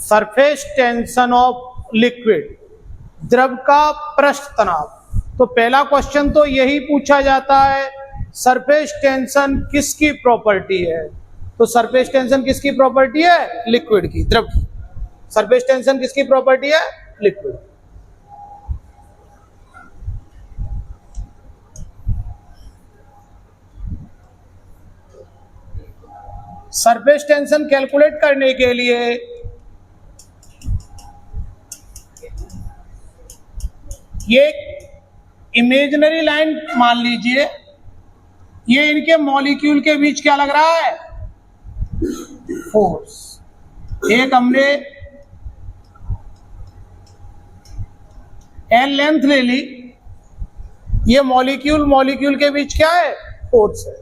Surface tension of liquid, द्रव का पृष्ठ तनाव। तो पहला क्वेश्चन तो यही पूछा जाता है, सरफेस टेंशन किसकी प्रॉपर्टी है? तो सरफेस टेंशन किसकी प्रॉपर्टी है? लिक्विड की, द्रव की। सरफेस टेंशन किसकी प्रॉपर्टी है? लिक्विड। सरफेस टेंशन कैलकुलेट करने के लिए ये इमेजिनरी लाइन मान लीजिए, ये इनके मॉलिक्यूल के बीच क्या लग रहा है? फोर्स। एक हमने एल लेंथ ले ली, ये मॉलिक्यूल के बीच क्या है? फोर्स है।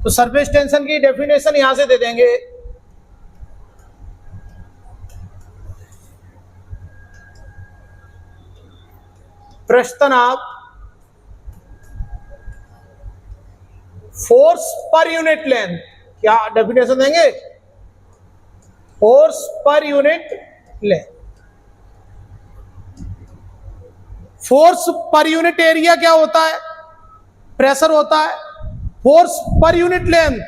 तो सरफेस टेंशन की डेफिनेशन यहां से दे देंगे, पृष्ठ तनाव फोर्स पर यूनिट लेंथ। क्या डेफिनेशन देंगे? Force per unit length. Force per unit area क्या होता है? प्रेशर होता है। फोर्स पर यूनिट लेंथ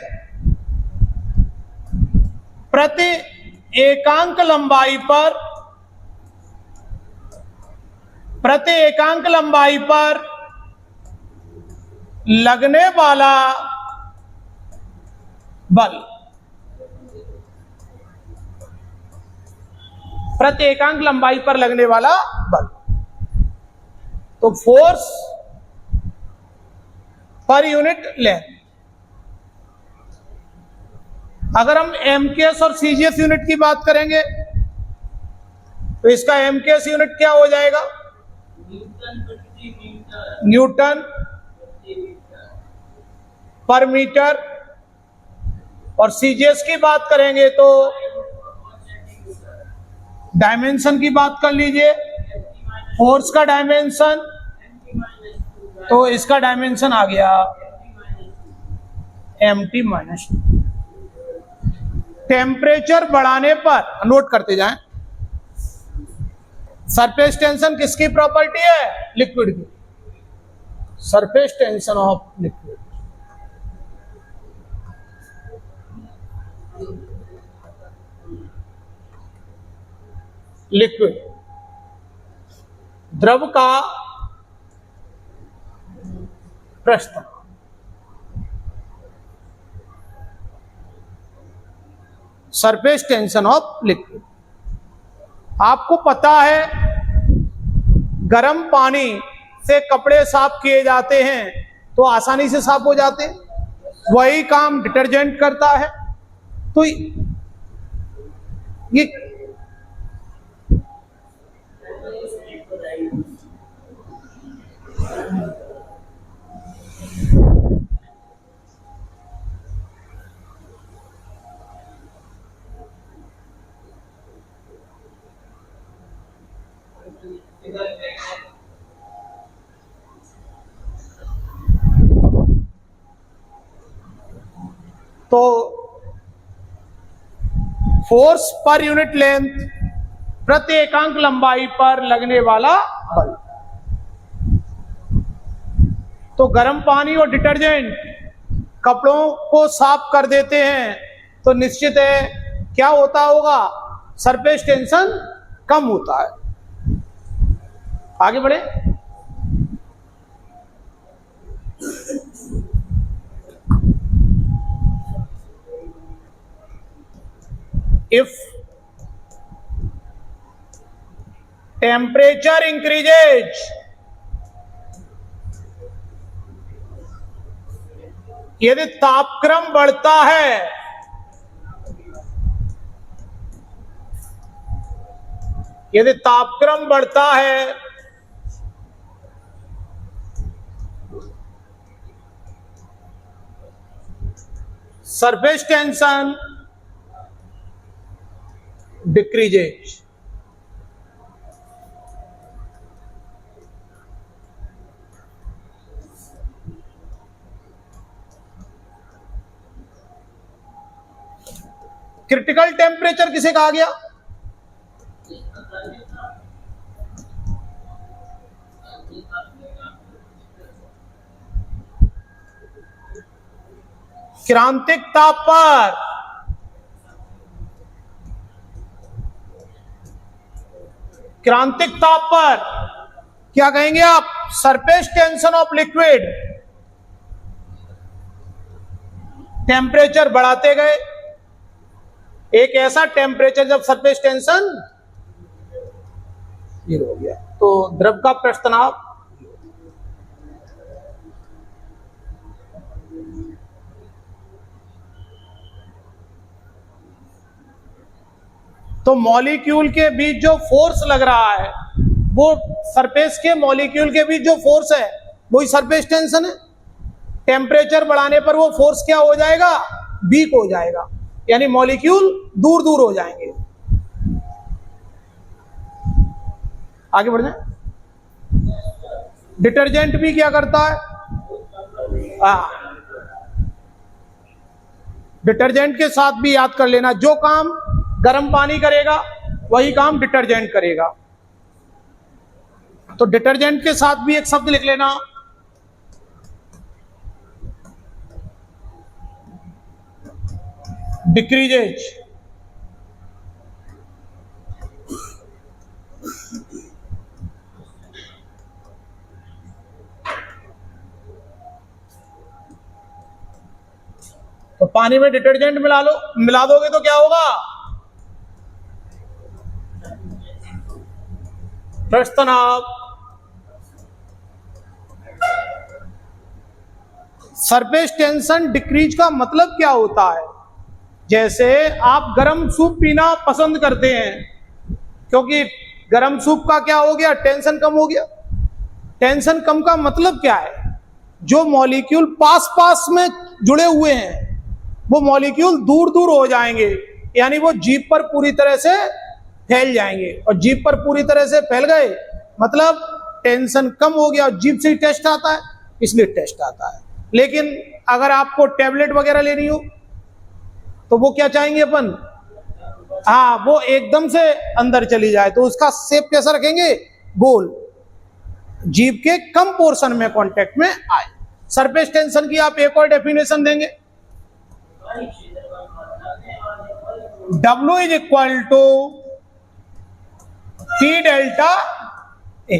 प्रति एकांक लंबाई पर लगने वाला बल। प्रति एकांक लंबाई पर लगने वाला बल। तो फोर्स पर यूनिट लेंथ। अगर हम एमकेएस और सीजीएस यूनिट की बात करेंगे तो इसका एमकेएस यूनिट क्या हो जाएगा? न्यूटन पर मीटर। और सीजीएस की बात करेंगे तो डायमेंशन की बात कर लीजिए, फोर्स का डायमेंशन। तो इसका डायमेंशन आ गया mt माइनस। टेम्परेचर बढ़ाने पर, नोट करते जाएं, सरफेस टेंशन किसकी प्रॉपर्टी है? लिक्विड की। Surface tension of liquid. Liquid द्रव का पृष्ठ तनाव। Surface tension of liquid. आपको पता है गर्म पानी से कपड़े साफ किए जाते हैं तो आसानी से साफ हो जाते हैं, वही काम डिटर्जेंट करता है। तो ये तो फोर्स पर यूनिट लेंथ प्रति एकांक लंबाई पर लगने वाला बल। तो गर्म पानी और डिटर्जेंट कपड़ों को साफ कर देते हैं तो निश्चित है क्या होता होगा? सरफेस टेंशन कम होता है। आगे बढ़े। If temperature increases, यदि तापक्रम बढ़ता है, यदि तापक्रम बढ़ता है surface tension decreases. Critical temperature किसे कहा गया? क्रांतिक ताप पर क्या कहेंगे आप? Surface tension of liquid. Temperature बढ़ाते गए, एक ऐसा टेम्परेचर जब सरफेस टेंशन 0 हो गया तो द्रव का पृष्ठ तनाव तो मॉलिक्यूल के बीच जो फोर्स लग रहा है वो सरफेस के मॉलिक्यूल के बीच जो फोर्स है वही सरफेस टेंशन है। टेम्परेचर बढ़ाने पर वो फोर्स क्या हो जाएगा? वीक हो जाएगा, यानी मॉलिक्यूल दूर दूर हो जाएंगे। आगे बढ़ जाए। डिटर्जेंट भी क्या करता है? डिटर्जेंट के साथ भी याद कर लेना, जो काम गर्म पानी करेगा वही काम डिटर्जेंट करेगा। तो डिटर्जेंट के साथ भी एक शब्द लिख लेना, डिक्रीजेज। तो पानी में डिटर्जेंट मिला दोगे तो क्या होगा? पृष्ठ तनाव। सरफेस टेंशन डिक्रीज का मतलब क्या होता है? जैसे आप गर्म सूप पीना पसंद करते हैं, क्योंकि गर्म सूप का क्या हो गया? टेंशन कम हो गया। टेंशन कम का मतलब क्या है? जो मॉलिक्यूल पास पास में जुड़े हुए हैं वो मॉलिक्यूल दूर दूर हो जाएंगे, यानी वो जीभ पर पूरी तरह से फैल जाएंगे। और जीभ पर पूरी तरह से फैल गए मतलब टेंशन कम हो गया। और जीभ से ही टेस्ट आता है, इसलिए टेस्ट आता है। लेकिन अगर आपको टैबलेट वगैरह लेनी हो तो वो क्या चाहेंगे अपन? वो एकदम से अंदर चली जाए, तो उसका शेप कैसा रखेंगे? गोल, जीभ के कम पोर्शन में कांटेक्ट में आए। सरफेस टेंशन की आप एक और डेफिनेशन देंगे, W is equal to T delta A।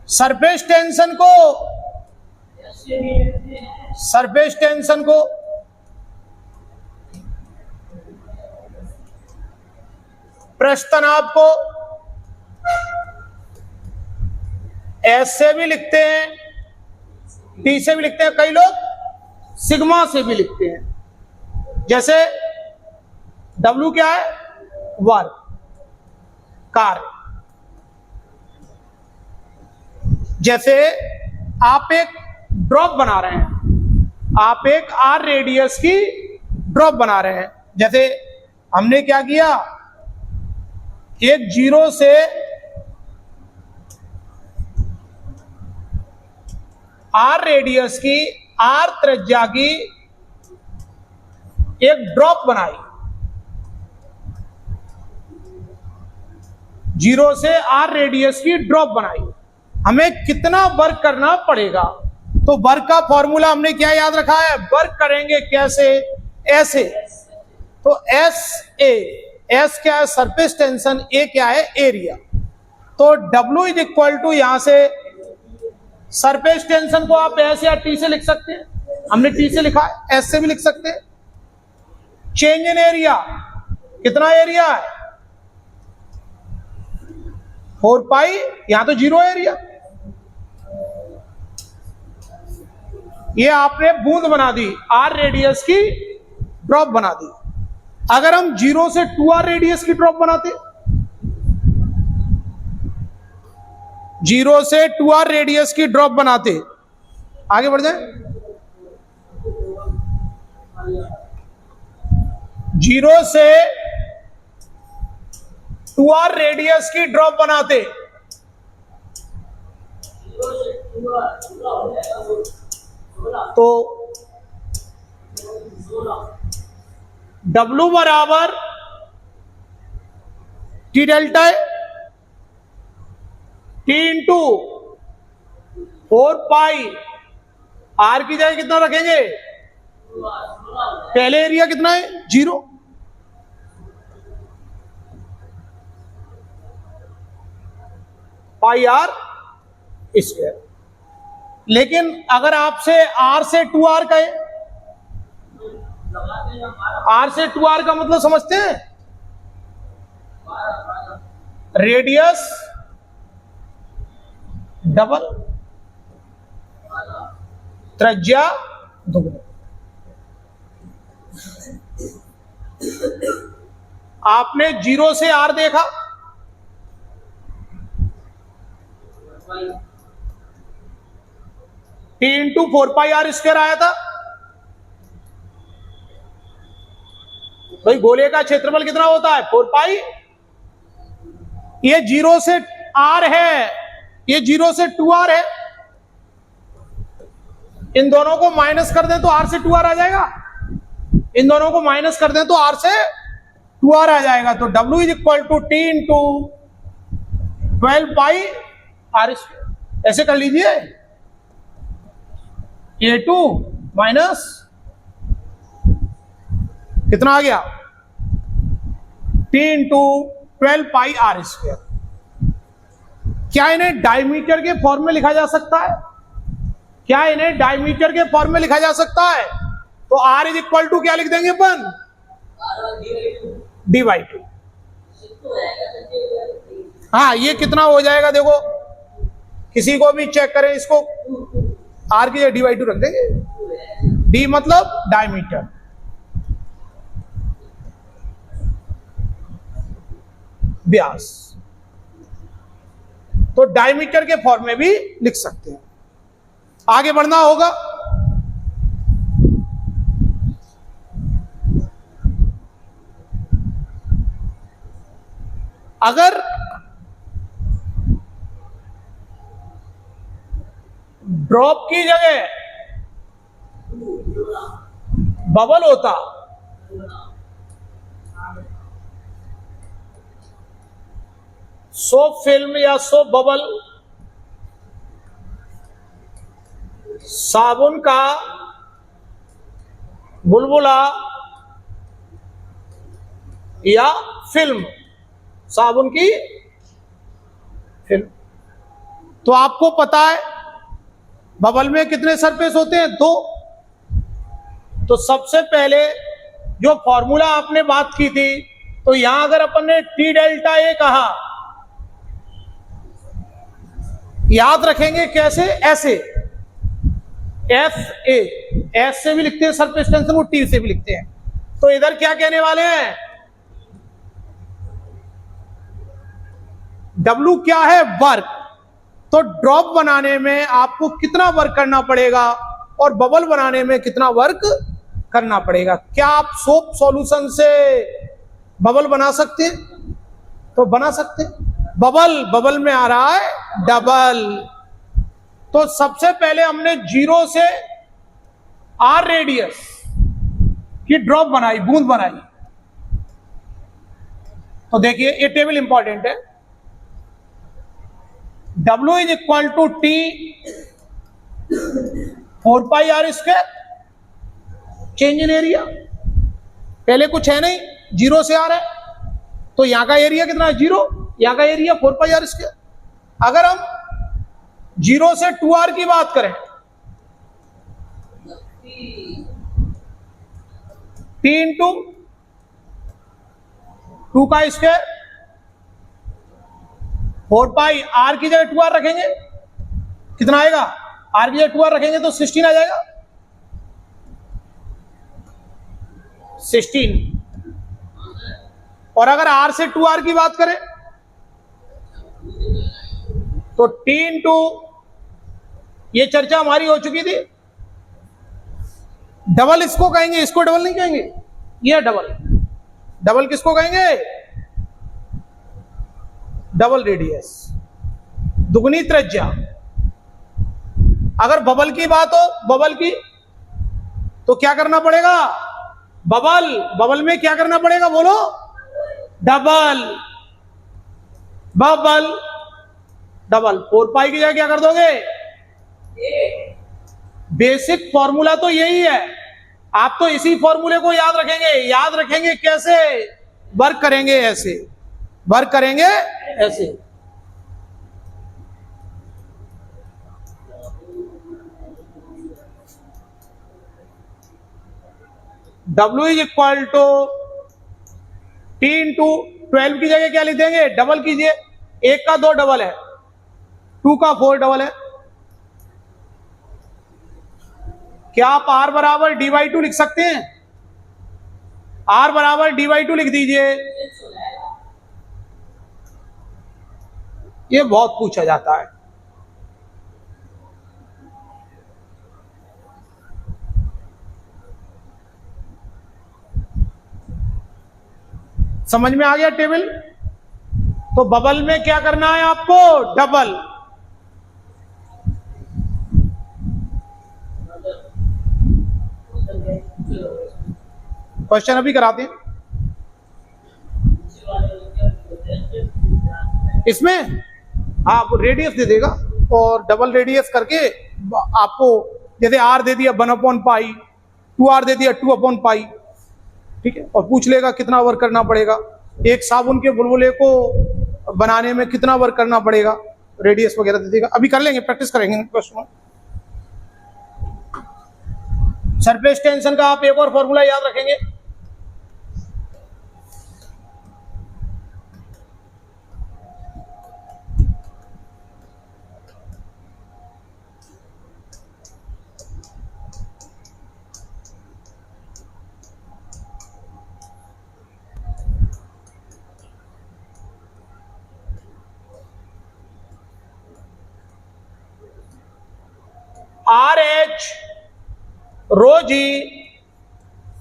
Surface tension को पृष्ठ तनाव को S से भी लिखते हैं, T से भी लिखते हैं, कई लोग सिग्मा से भी लिखते हैं। जैसे W क्या है? वर्क, कार्य। जैसे आप एक ड्रॉप बना रहे हैं, आप एक R रेडियस की ड्रॉप बना रहे हैं। जैसे हमने क्या किया, एक 0 से R रेडियस की, R त्रिज्या की एक ड्रॉप बनाई। 0 से R रेडियस की ड्रॉप बनाई। हमें कितना वर्क करना पड़ेगा? तो वर्क का फॉर्मूला हमने क्या याद रखा है? वर्क करेंगे कैसे? ऐसे। तो एस क्या है? Surface tension. ए क्या है? एरिया। तो W इज इक्वल टू, यहां से सरफेस टेंशन को आप एस या टी से लिख सकते हैं, हमने टी से लिखा है, एस से भी लिख सकते हैं। चेंज इन एरिया, कितना एरिया है? 4 पाई, यहां तो 0 एरिया। ये आपने बूंद बना दी, R रेडियस की ड्रॉप बना दी। अगर हम 0 से 2R रेडियस की ड्रॉप बनाते, 0 से 2R रेडियस की ड्रॉप बनाते, आगे बढ़ जाए। 0 से 2R रेडियस की ड्रॉप बनाते, तो W बराबर T डेल्टा है, T इंटू 4 पाई आर की जगह कितना रखेंगे? पहले एरिया कितना है? 0। पाई आर स्क्वायर। लेकिन अगर आपसे आर से 2r कहे, आर से 2r का मतलब समझते हैं? रेडियस डबल, त्रिज्या दुगनी। आपने 0 से r देखा, t इंटू 4πr² आया था। भाई गोले का क्षेत्रफल कितना होता है? 4π। ये 0 से r है, ये 0 से 2r है। इन दोनों को माइनस कर दें तो r से 2r आ जाएगा। इन दोनों को माइनस कर दें तो r से 2r आ जाएगा। तो W is equal to t into 12πr²। ऐसे कर लीजिए, A2 माइनस कितना आ गया? t into 12πr²। क्या इन्हें डायमीटर के फॉर्म में लिखा जा सकता है? क्या इन्हें डायमीटर के फॉर्म में लिखा जा सकता है? तो r इज इक्वल टू क्या लिख देंगे अपन? d/2। हाँ, ये कितना हो जाएगा देखो, किसी को भी चेक करें इसको, r की जगह d/2 रख देंगे। d मतलब डायमीटर, व्यास। तो डायमीटर के फॉर्म में भी लिख सकते हैं। आगे बढ़ना होगा। अगर ड्रॉप की जगह बबल होता सोप फिल्म या सोप बबल साबुन का बुलबुला या फिल्म, साबुन की फिल्म, तो आपको पता है बबल में कितने सरफेस होते हैं? 2। तो सबसे पहले जो फॉर्मूला आपने बात की थी, तो यहां अगर अपन ने T डेल्टा A कहा, याद रखेंगे कैसे? ऐसे SA, S से भी लिखते हैं सरफेस टेंशन को, T से भी लिखते हैं। तो इधर क्या कहने वाले हैं? W क्या है? वर्क। तो ड्रॉप बनाने में आपको कितना वर्क करना पड़ेगा और बबल बनाने में कितना वर्क करना पड़ेगा? क्या आप सोप सॉल्यूशन से बबल बना सकते हैं? तो बना सकते हैं। बबल में आ रहा है डबल। तो सबसे पहले हमने 0 से r रेडियस की ड्रॉप बनाई, बूंद बनाई। तो देखिए ये टेबल इंपॉर्टेंट है। W is equal to T 4πr², change in area. पहले कुछ है नहीं, 0 से आ रहा है, तो यहां का एरिया कितना है? 0। यहां का एरिया 4πr²। अगर हम 0 से 2r की बात करें, T इंटू 2 का स्क्वायर, 4π, r की जगह 2r रखेंगे, कितना आएगा? r की जगह 2r रखेंगे तो 16 आ जाएगा। 16। और अगर r से 2r की बात करें तो T इंटू, ये चर्चा हमारी हो चुकी थी, डबल इसको कहेंगे, इसको डबल नहीं कहेंगे, ये डबल किसको कहेंगे? डबल रेडियस, दुगनी त्रिज्या। अगर बबल की बात हो, बबल की, तो क्या करना पड़ेगा? बबल में क्या करना पड़ेगा? बोलो। डबल 4π की जगह क्या कर दोगे? बेसिक फॉर्मूला तो यही है, आप तो इसी फॉर्मूले को याद रखेंगे। याद रखेंगे कैसे? वर्क करेंगे ऐसे, वर्क करेंगे ऐसे। W is equal to T into 12 की जगह क्या लिख देंगे? डबल कीजिए, 1 का 2 डबल है, 2 का 4 डबल है। क्या आप R बराबर dy2 लिख सकते हैं? R बराबर dy2 लिख दीजिए। ये बहुत पूछा जाता है। समझ में आ गया टेबल? तो बबल में क्या करना है आपको? डबल। क्वेश्चन अभी कराते हैं इसमें। आप रेडियस दे देगा और डबल रेडियस करके आपको, जैसे आर दे दिया 1/पाई, 2r दे दिया 2/पाई, ठीक है, और पूछ लेगा कितना वर्क करना पड़ेगा, एक साबुन के बुलबुले को बनाने में कितना वर्क करना पड़ेगा, रेडियस वगैरह दे देगा। अभी कर लेंगे, प्रैक्टिस करेंगे क्वेश्चन। सरफेस टेंशन का आप एक और फॉर्मूला याद रखेंगे। RH rho ji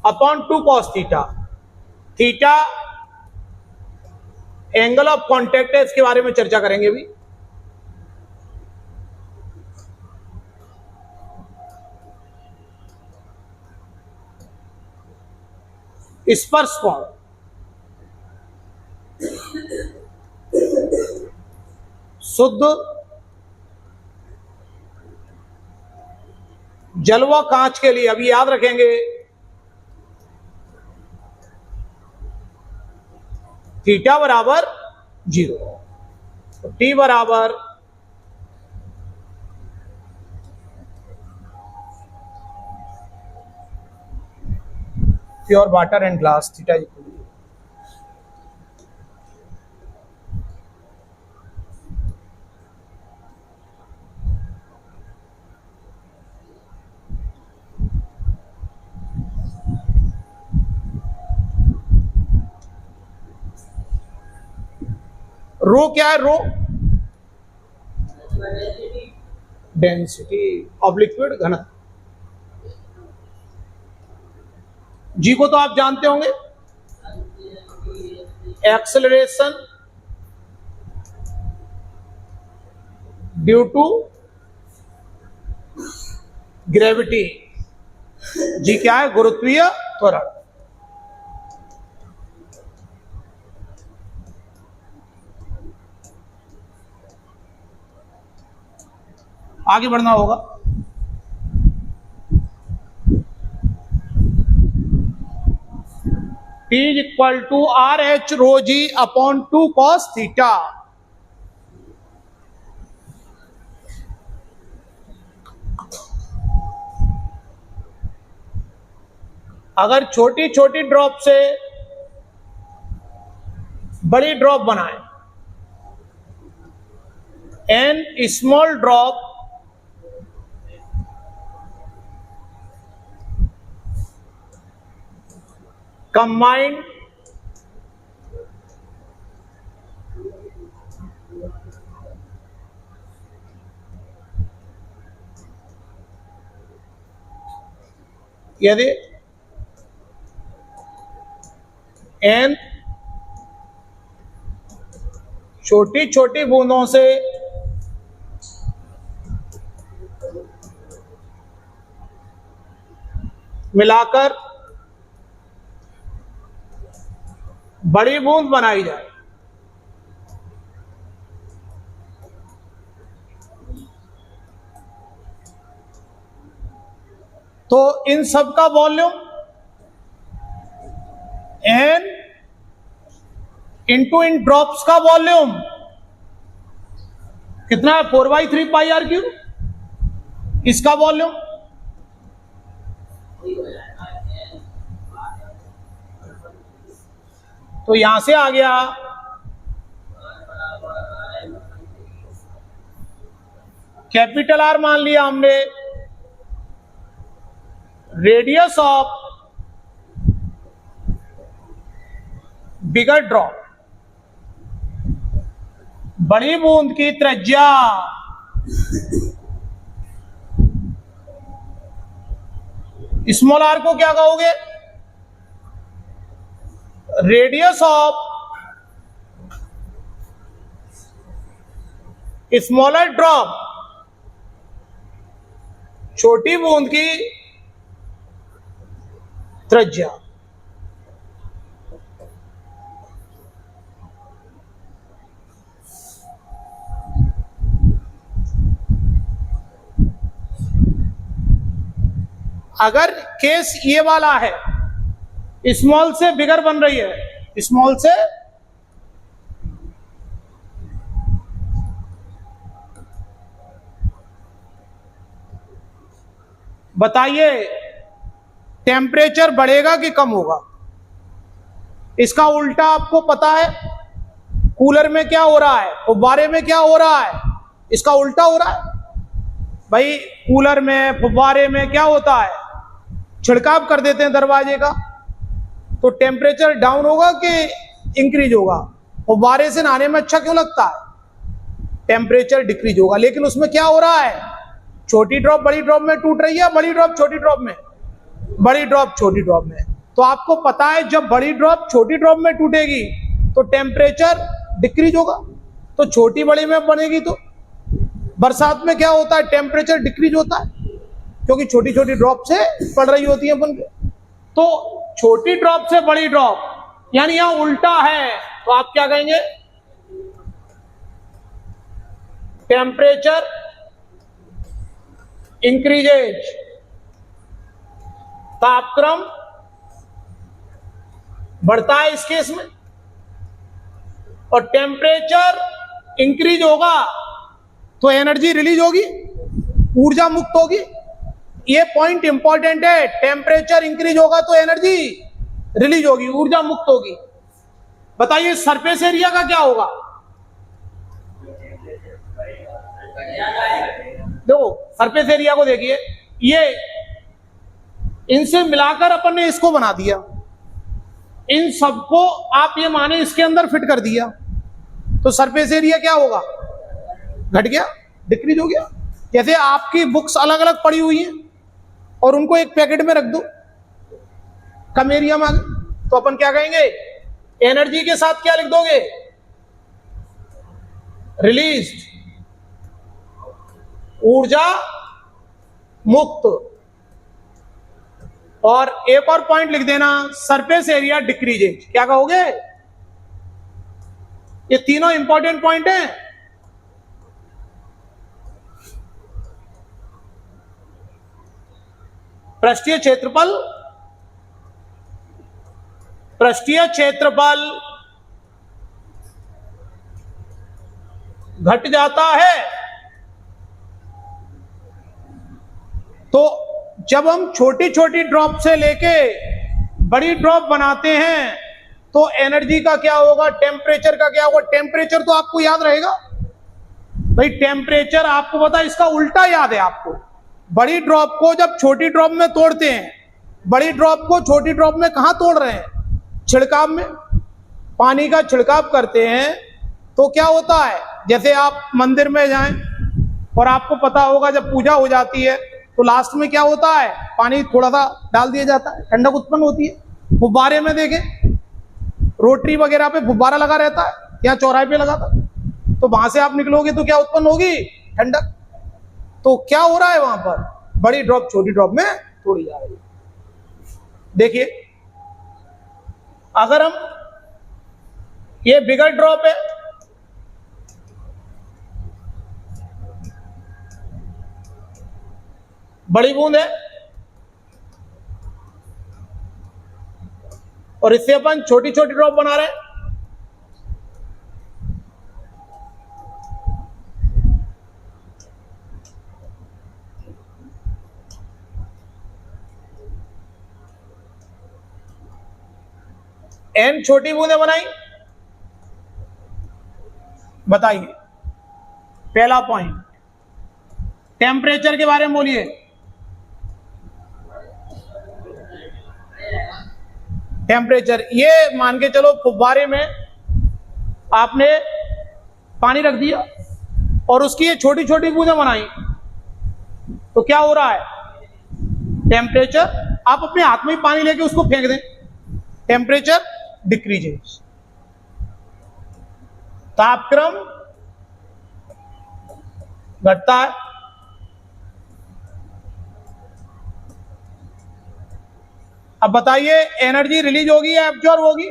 upon 2 cos theta. Theta angle of contact है, इसके बारे में चर्चा करेंगे अभी। स्पर्श कोण, शुद्ध जल व कांच के लिए अभी याद रखेंगे, थीटा बराबर 0, तो T बराबर pure water and glass, theta equal to. Rho क्या है? रो डेंसिटी ऑफ लिक्विड, घनत्व। जी को तो आप जानते होंगे, acceleration due to gravity. G क्या है? गुरुत्वीय त्वरण। आगे बढ़ना होगा। T is equal to RH rho ji upon 2 cos theta. अगर छोटी छोटी ड्रॉप से बड़ी ड्रॉप बनाएं, एन स्मॉल ड्रॉप कंबाइंड यदि एन छोटी छोटी बूंदों से मिलाकर बड़ी बूंद बनाई जाए, तो इन सब का वॉल्यूम n इंटू इन ड्रॉप्स का वॉल्यूम कितना है? 4/3 πr3। इसका वॉल्यूम तो यहां से आ गया कैपिटल आर मान लिया हमने, रेडियस ऑफ बिगर ड्रॉप, बड़ी बूंद की त्रिज्या, स्मॉल आर को क्या कहोगे? रेडियस ऑफ स्मॉलर ड्रॉप, छोटी बूंद की त्रिज्या। अगर केस ये वाला है, स्मॉल से बिगर बन रही है, स्मॉल से बताइए टेम्परेचर बढ़ेगा कि कम होगा? इसका उल्टा आपको पता है, कूलर में क्या हो रहा है, फुब्बारे में क्या हो रहा है, इसका उल्टा हो रहा है। भाई कूलर में फुब्बारे में क्या होता है? छिड़काव कर देते हैं दरवाजे का, तो टेम्परेचर डाउन होगा कि इंक्रीज होगा? फुब्बारे से नहाने में अच्छा क्यों लगता है? टेम्परेचर डिक्रीज होगा। लेकिन उसमें क्या हो रहा है? छोटी ड्रॉप बड़ी ड्रॉप में टूट रही है, बड़ी ड्रॉप छोटी ड्रॉप में, बड़ी ड्रॉप छोटी ड्रॉप में। तो आपको पता है जब बड़ी ड्रॉप छोटी ड्रॉप में टूटेगी तो टेम्परेचर डिक्रीज होगा, तो छोटी बड़ी में बनेगी तो बरसात में क्या होता है? टेम्परेचर डिक्रीज होता है, क्योंकि छोटी छोटी ड्रॉप से पड़ रही होती है बन के। तो छोटी ड्रॉप से बड़ी ड्रॉप, यानी यहां उल्टा है, तो आप क्या कहेंगे? टेम्परेचर इंक्रीजेज, तापक्रम बढ़ता है इस केस में, और टेम्परेचर इंक्रीज होगा तो एनर्जी रिलीज होगी, ऊर्जा मुक्त होगी। ये पॉइंट इंपॉर्टेंट है, टेम्परेचर इंक्रीज होगा तो एनर्जी रिलीज होगी, ऊर्जा मुक्त होगी। बताइए सरफेस एरिया का क्या होगा? देखो सरफेस एरिया को देखिए, ये इनसे मिलाकर अपन ने इसको बना दिया, इन सबको आप ये माने इसके अंदर फिट कर दिया, तो सरफेस एरिया क्या होगा? घट गया, डिक्रीज हो गया। जैसे आपकी बुक्स अलग अलग पड़ी हुई हैं और उनको एक पैकेट में रख दो, कम एरिया में, तो अपन क्या कहेंगे? एनर्जी के साथ क्या लिख दोगे? रिलीज्ड, ऊर्जा मुक्त। और एक और पॉइंट लिख देना, सरफेस एरिया डिक्रीजेज। क्या कहोगे? ये तीनों इंपॉर्टेंट पॉइंट हैं। पृष्ठीय क्षेत्रफल, पृष्ठीय क्षेत्रफल घट जाता है तो जब हम छोटी छोटी ड्रॉप से लेके बड़ी ड्रॉप बनाते हैं तो एनर्जी का क्या होगा? टेम्परेचर का क्या होगा? टेम्परेचर तो आपको याद रहेगा भाई, टेम्परेचर आपको पता है, इसका उल्टा याद है आपको। बड़ी ड्रॉप को जब छोटी ड्रॉप में तोड़ते हैं, बड़ी ड्रॉप को छोटी ड्रॉप में कहां तोड़ रहे हैं? छिड़काव में, पानी का छिड़काव करते हैं तो क्या होता है? जैसे आप मंदिर में जाएं और आपको पता होगा जब पूजा हो जाती है तो लास्ट में क्या होता है? पानी थोड़ा सा डाल दिया जाता है, ठंडक उत्पन्न होती है। फुब्बारे में देखें, रोटरी वगैरह पे फुब्बारा लगा रहता है या चौराहे पे लगा था, तो वहां से आप निकलोगे तो क्या उत्पन्न होगी? ठंडक। तो क्या हो रहा है वहां पर? बड़ी ड्रॉप छोटी ड्रॉप में तोड़ी जा रही है। देखिए अगर हम, ये बिगर ड्रॉप है, बड़ी बूंद है, और इससे अपन छोटी छोटी ड्रॉप बना रहे हैं। n छोटी बूंदें बनाई। बताइए पहला पॉइंट, टेम्परेचर के बारे में बोलिए। टेम्परेचर, ये मान के चलो फुब्बारे में आपने पानी रख दिया और उसकी ये छोटी छोटी बूंदें बनाई, तो क्या हो रहा है? टेम्परेचर, आप अपने हाथ में ही पानी लेके उसको फेंक दें, टेम्परेचर डिक्रीजेस, तापक्रम घटता है। अब बताइए एनर्जी रिलीज होगी या एब्जॉर्ब होगी?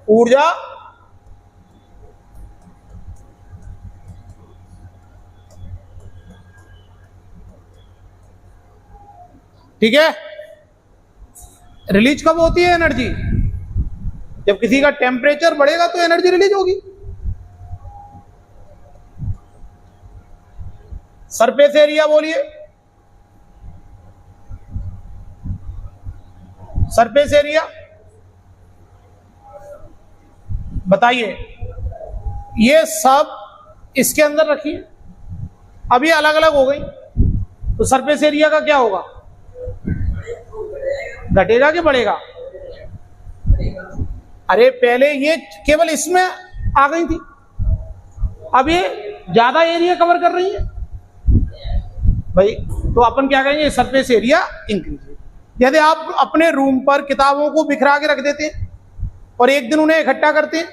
ऊर्जा ठीक है, रिलीज कब होती है एनर्जी? जब किसी का टेम्परेचर बढ़ेगा तो एनर्जी रिलीज होगी। सरफेस एरिया बोलिए, सरफेस एरिया बताइए। ये सब इसके अंदर रखिए, अब ये अलग अलग हो गई, तो सरफेस एरिया का क्या होगा? घटेगा कि बढ़ेगा? अरे पहले ये केवल इसमें आ गई थी, अब ये ज्यादा एरिया कवर कर रही है भाई, तो अपन क्या कहेंगे? Surface area increase. यदि आप अपने रूम पर किताबों को बिखरा के रख देते हैं और एक दिन उन्हें इकट्ठा करते हैं,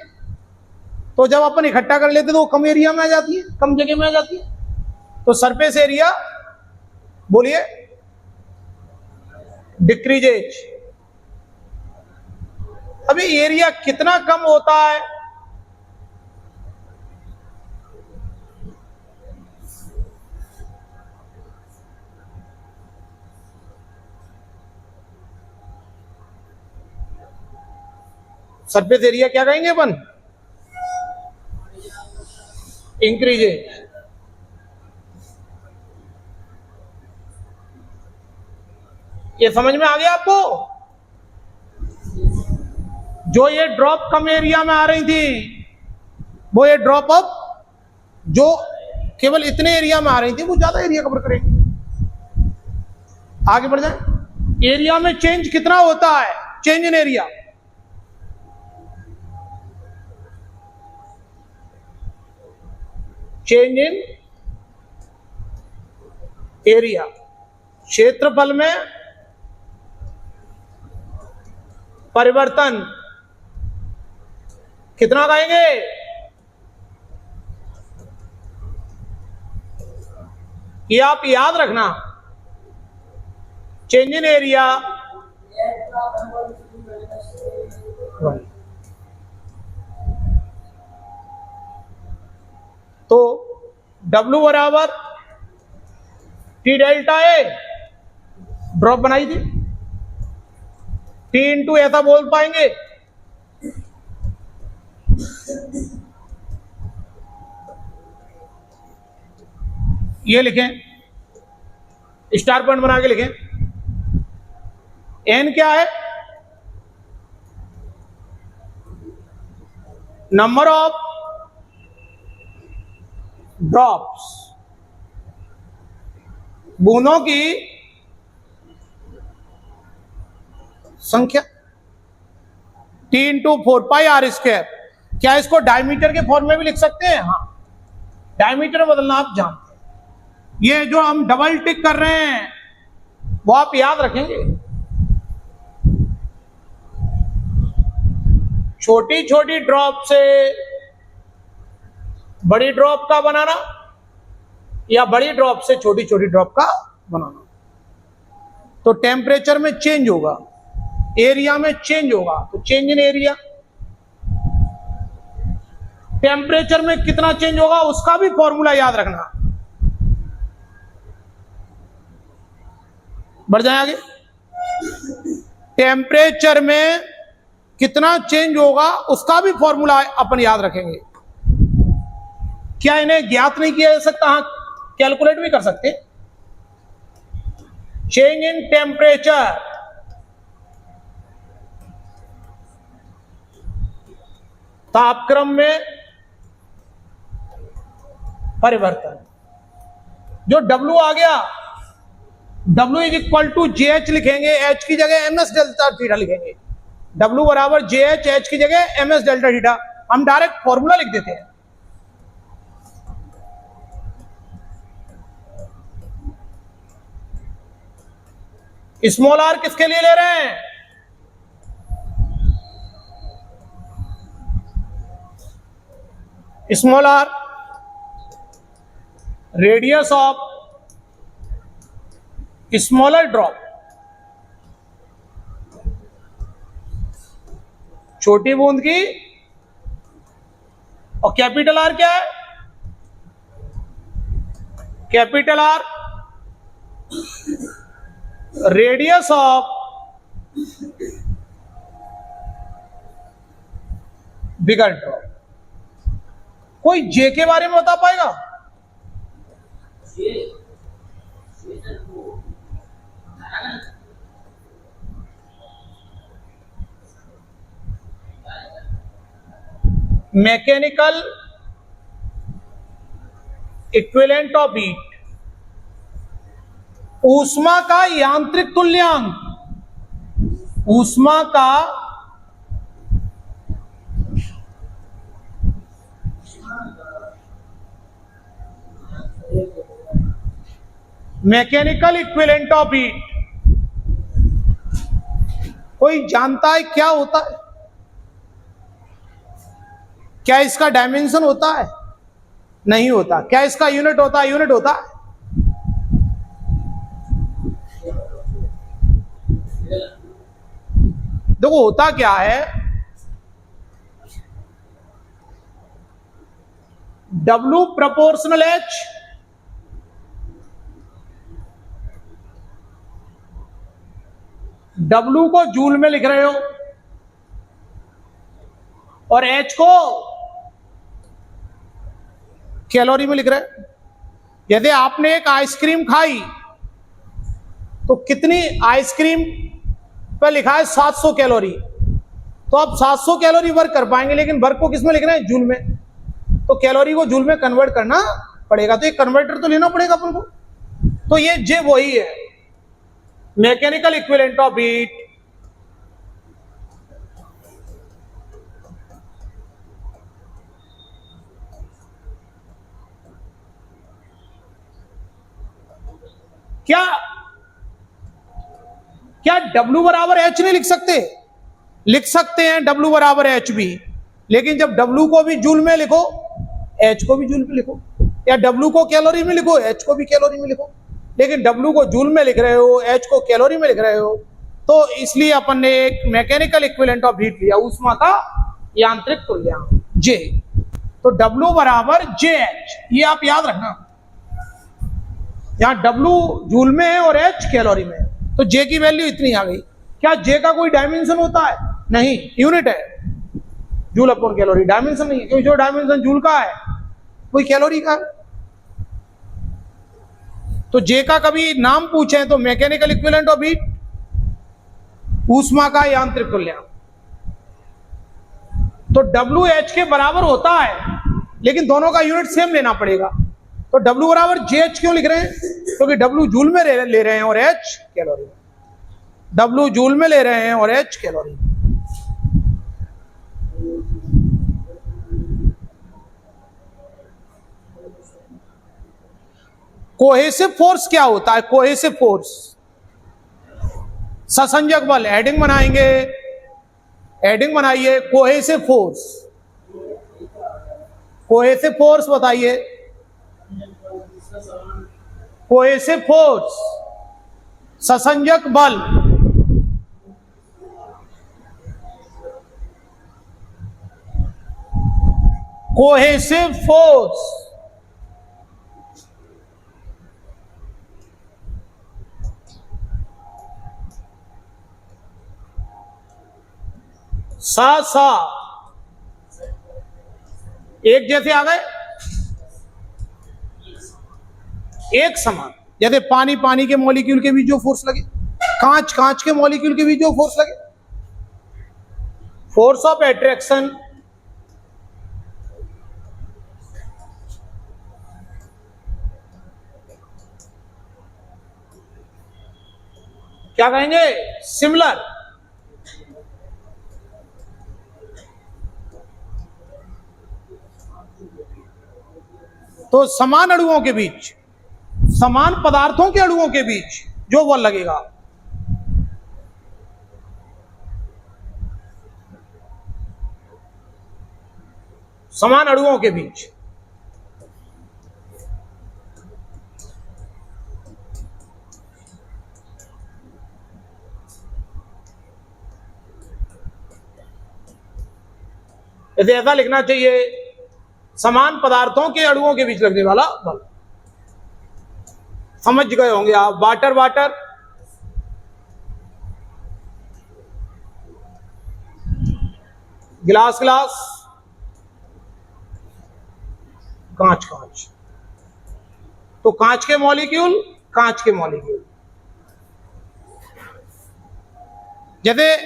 तो जब अपन इकट्ठा कर लेते हैं तो वो कम एरिया में आ जाती है, कम जगह में आ जाती है, तो सरफेस एरिया बोलिए डिक्रीजेज। अभी एरिया कितना कम होता है? सरफेस एरिया क्या कहेंगे अपन? इंक्रीजेज। ये समझ में आ गया आपको? जो ये ड्रॉप कम एरिया में आ रही थी, वो ये ड्रॉप अब जो केवल इतने एरिया में आ रही थी, वो ज्यादा एरिया कवर करेगी। आगे बढ़ जाए। एरिया में चेंज कितना होता है? Change in area, change in area, क्षेत्रफल में परिवर्तन कितना कहेंगे? ये आप याद रखना, चेंज इन एरिया तो W बराबर T डेल्टा ए, ड्रॉप बनाई थी, T इंटू ऐसा बोल पाएंगे, ये लिखें, स्टार पॉइंट बना के लिखें। N क्या है? नंबर ऑफ ड्रॉप्स, बूंदों की संख्या, T इंटू 4πr²। क्या इसको डायमीटर के फॉर्म में भी लिख सकते हैं? हाँ, डायमीटर बदलना आप जानते हैं। ये जो हम डबल टिक कर रहे हैं वो आप याद रखेंगे। छोटी छोटी ड्रॉप से बड़ी ड्रॉप का बनाना या बड़ी ड्रॉप से छोटी छोटी ड्रॉप का बनाना, तो टेम्परेचर में चेंज होगा, एरिया में चेंज होगा, तो चेंज इन एरिया। टेम्परेचर में कितना चेंज होगा उसका भी फॉर्मूला याद रखना। बढ़ जाए आगे। टेम्परेचर में कितना चेंज होगा उसका भी फॉर्मूला अपन याद रखेंगे। क्या इन्हें ज्ञात नहीं किया जा सकता? हाँ, कैलकुलेट भी कर सकते। चेंज इन टेम्परेचर, तापक्रम में परिवर्तन। जो W आ गया, W is equal to JH लिखेंगे, H की जगह MS डेल्टा थीटा लिखेंगे। W बराबर JH, H की जगह MS डेल्टा थीटा। हम डायरेक्ट फॉर्मूला लिख देते हैं। स्मॉल r किसके लिए ले रहे हैं? Small r radius of smaller drop, छोटी बूंद की। और कैपिटल R क्या है? Capital R radius of bigger drop. कोई J के बारे में बता पाएगा? मैकेनिकल इक्विवेलेंट ऑफ हीट, ऊष्मा का यांत्रिक तुल्यांक। ऊष्मा का मैकेनिकल इक्विवेलेंट ऑफ हीट। कोई जानता है क्या होता है? क्या इसका डायमेंशन होता है? नहीं होता। क्या इसका यूनिट होता है? यूनिट होता है। देखो होता क्या है, W प्रोपोर्शनल H, W को जूल में लिख रहे हो और H को कैलोरी में लिख रहे हैं। यदि आपने एक आइसक्रीम खाई तो कितनी आइसक्रीम पर लिखा है 700 कैलोरी, तो आप 700 कैलोरी वर्क कर पाएंगे, लेकिन वर्क को किसमें लिख रहे हैं? जूल में। तो कैलोरी को जूल में कन्वर्ट करना पड़ेगा, तो एक कन्वर्टर तो लेना पड़ेगा अपन को। तो ये J वही है, मैकेनिकल इक्विवेलेंट ऑफ हीट। क्या W बराबर H नहीं लिख सकते? लिख सकते हैं W बराबर H भी, लेकिन जब W को भी जूल में लिखो, H को भी जूल में लिखो, या W को कैलोरी में लिखो, H को भी कैलोरी में लिखो। लेकिन W को जूल में लिख रहे हो, H को कैलोरी में लिख रहे हो, तो इसलिए अपन ने एक मैकेनिकल इक्विवेलेंट ऑफ हीट लिया, ऊष्मा का यांत्रिक तुल्यांक J। तो W बराबर JH, ये आप याद रखना। यहां W जूल में है और H कैलोरी में है, तो J की वैल्यू इतनी आ गई। क्या J का कोई डायमेंशन होता है? नहीं, यूनिट है, जूल अपॉन कैलोरी। डायमेंशन नहीं है, क्योंकि जो डायमेंशन जूल का है वही कैलोरी का है। तो J का कभी नाम पूछे तो मैकेनिकल इक्विवेलेंट ऑफ हीट, ऊष्मा का यांत्रिक तुल्यांक। तो W H के बराबर होता है, लेकिन दोनों का यूनिट सेम लेना पड़ेगा। तो W बराबर JH क्यों लिख रहे हैं? क्योंकि W जूल में ले रहे हैं और H कैलोरी में। W जूल में ले रहे हैं और H कैलोरी में। कोहेसिव फोर्स क्या होता है? कोहेसिव फोर्स, ससंजक बल। हेडिंग बनाएंगे, हेडिंग बनाइए, कोहेसिव फोर्स। कोहेसिव फोर्स बताइए। कोहेसिव फोर्स, ससंजक बल। Cohesive force. सा सा एक जैसे आ गए, एक समान। जैसे पानी पानी के मॉलिक्यूल के बीच जो फोर्स लगे, कांच कांच के मॉलिक्यूल के बीच जो फोर्स लगे, फोर्स ऑफ एट्रैक्शन क्या कहेंगे, सिमिलर। तो समान अणुओं के बीच, समान पदार्थों के अणुओं के बीच जो बल लगेगा, समान अणुओं के बीच, जैसे ऐसा लिखना चाहिए, समान पदार्थों के अणुओं के बीच लगने वाला बल। समझ गए होंगे आप। वाटर वाटर, गिलास गिलास, कांच कांच। तो कांच के मॉलिक्यूल, कांच के मॉलिक्यूल। जैसे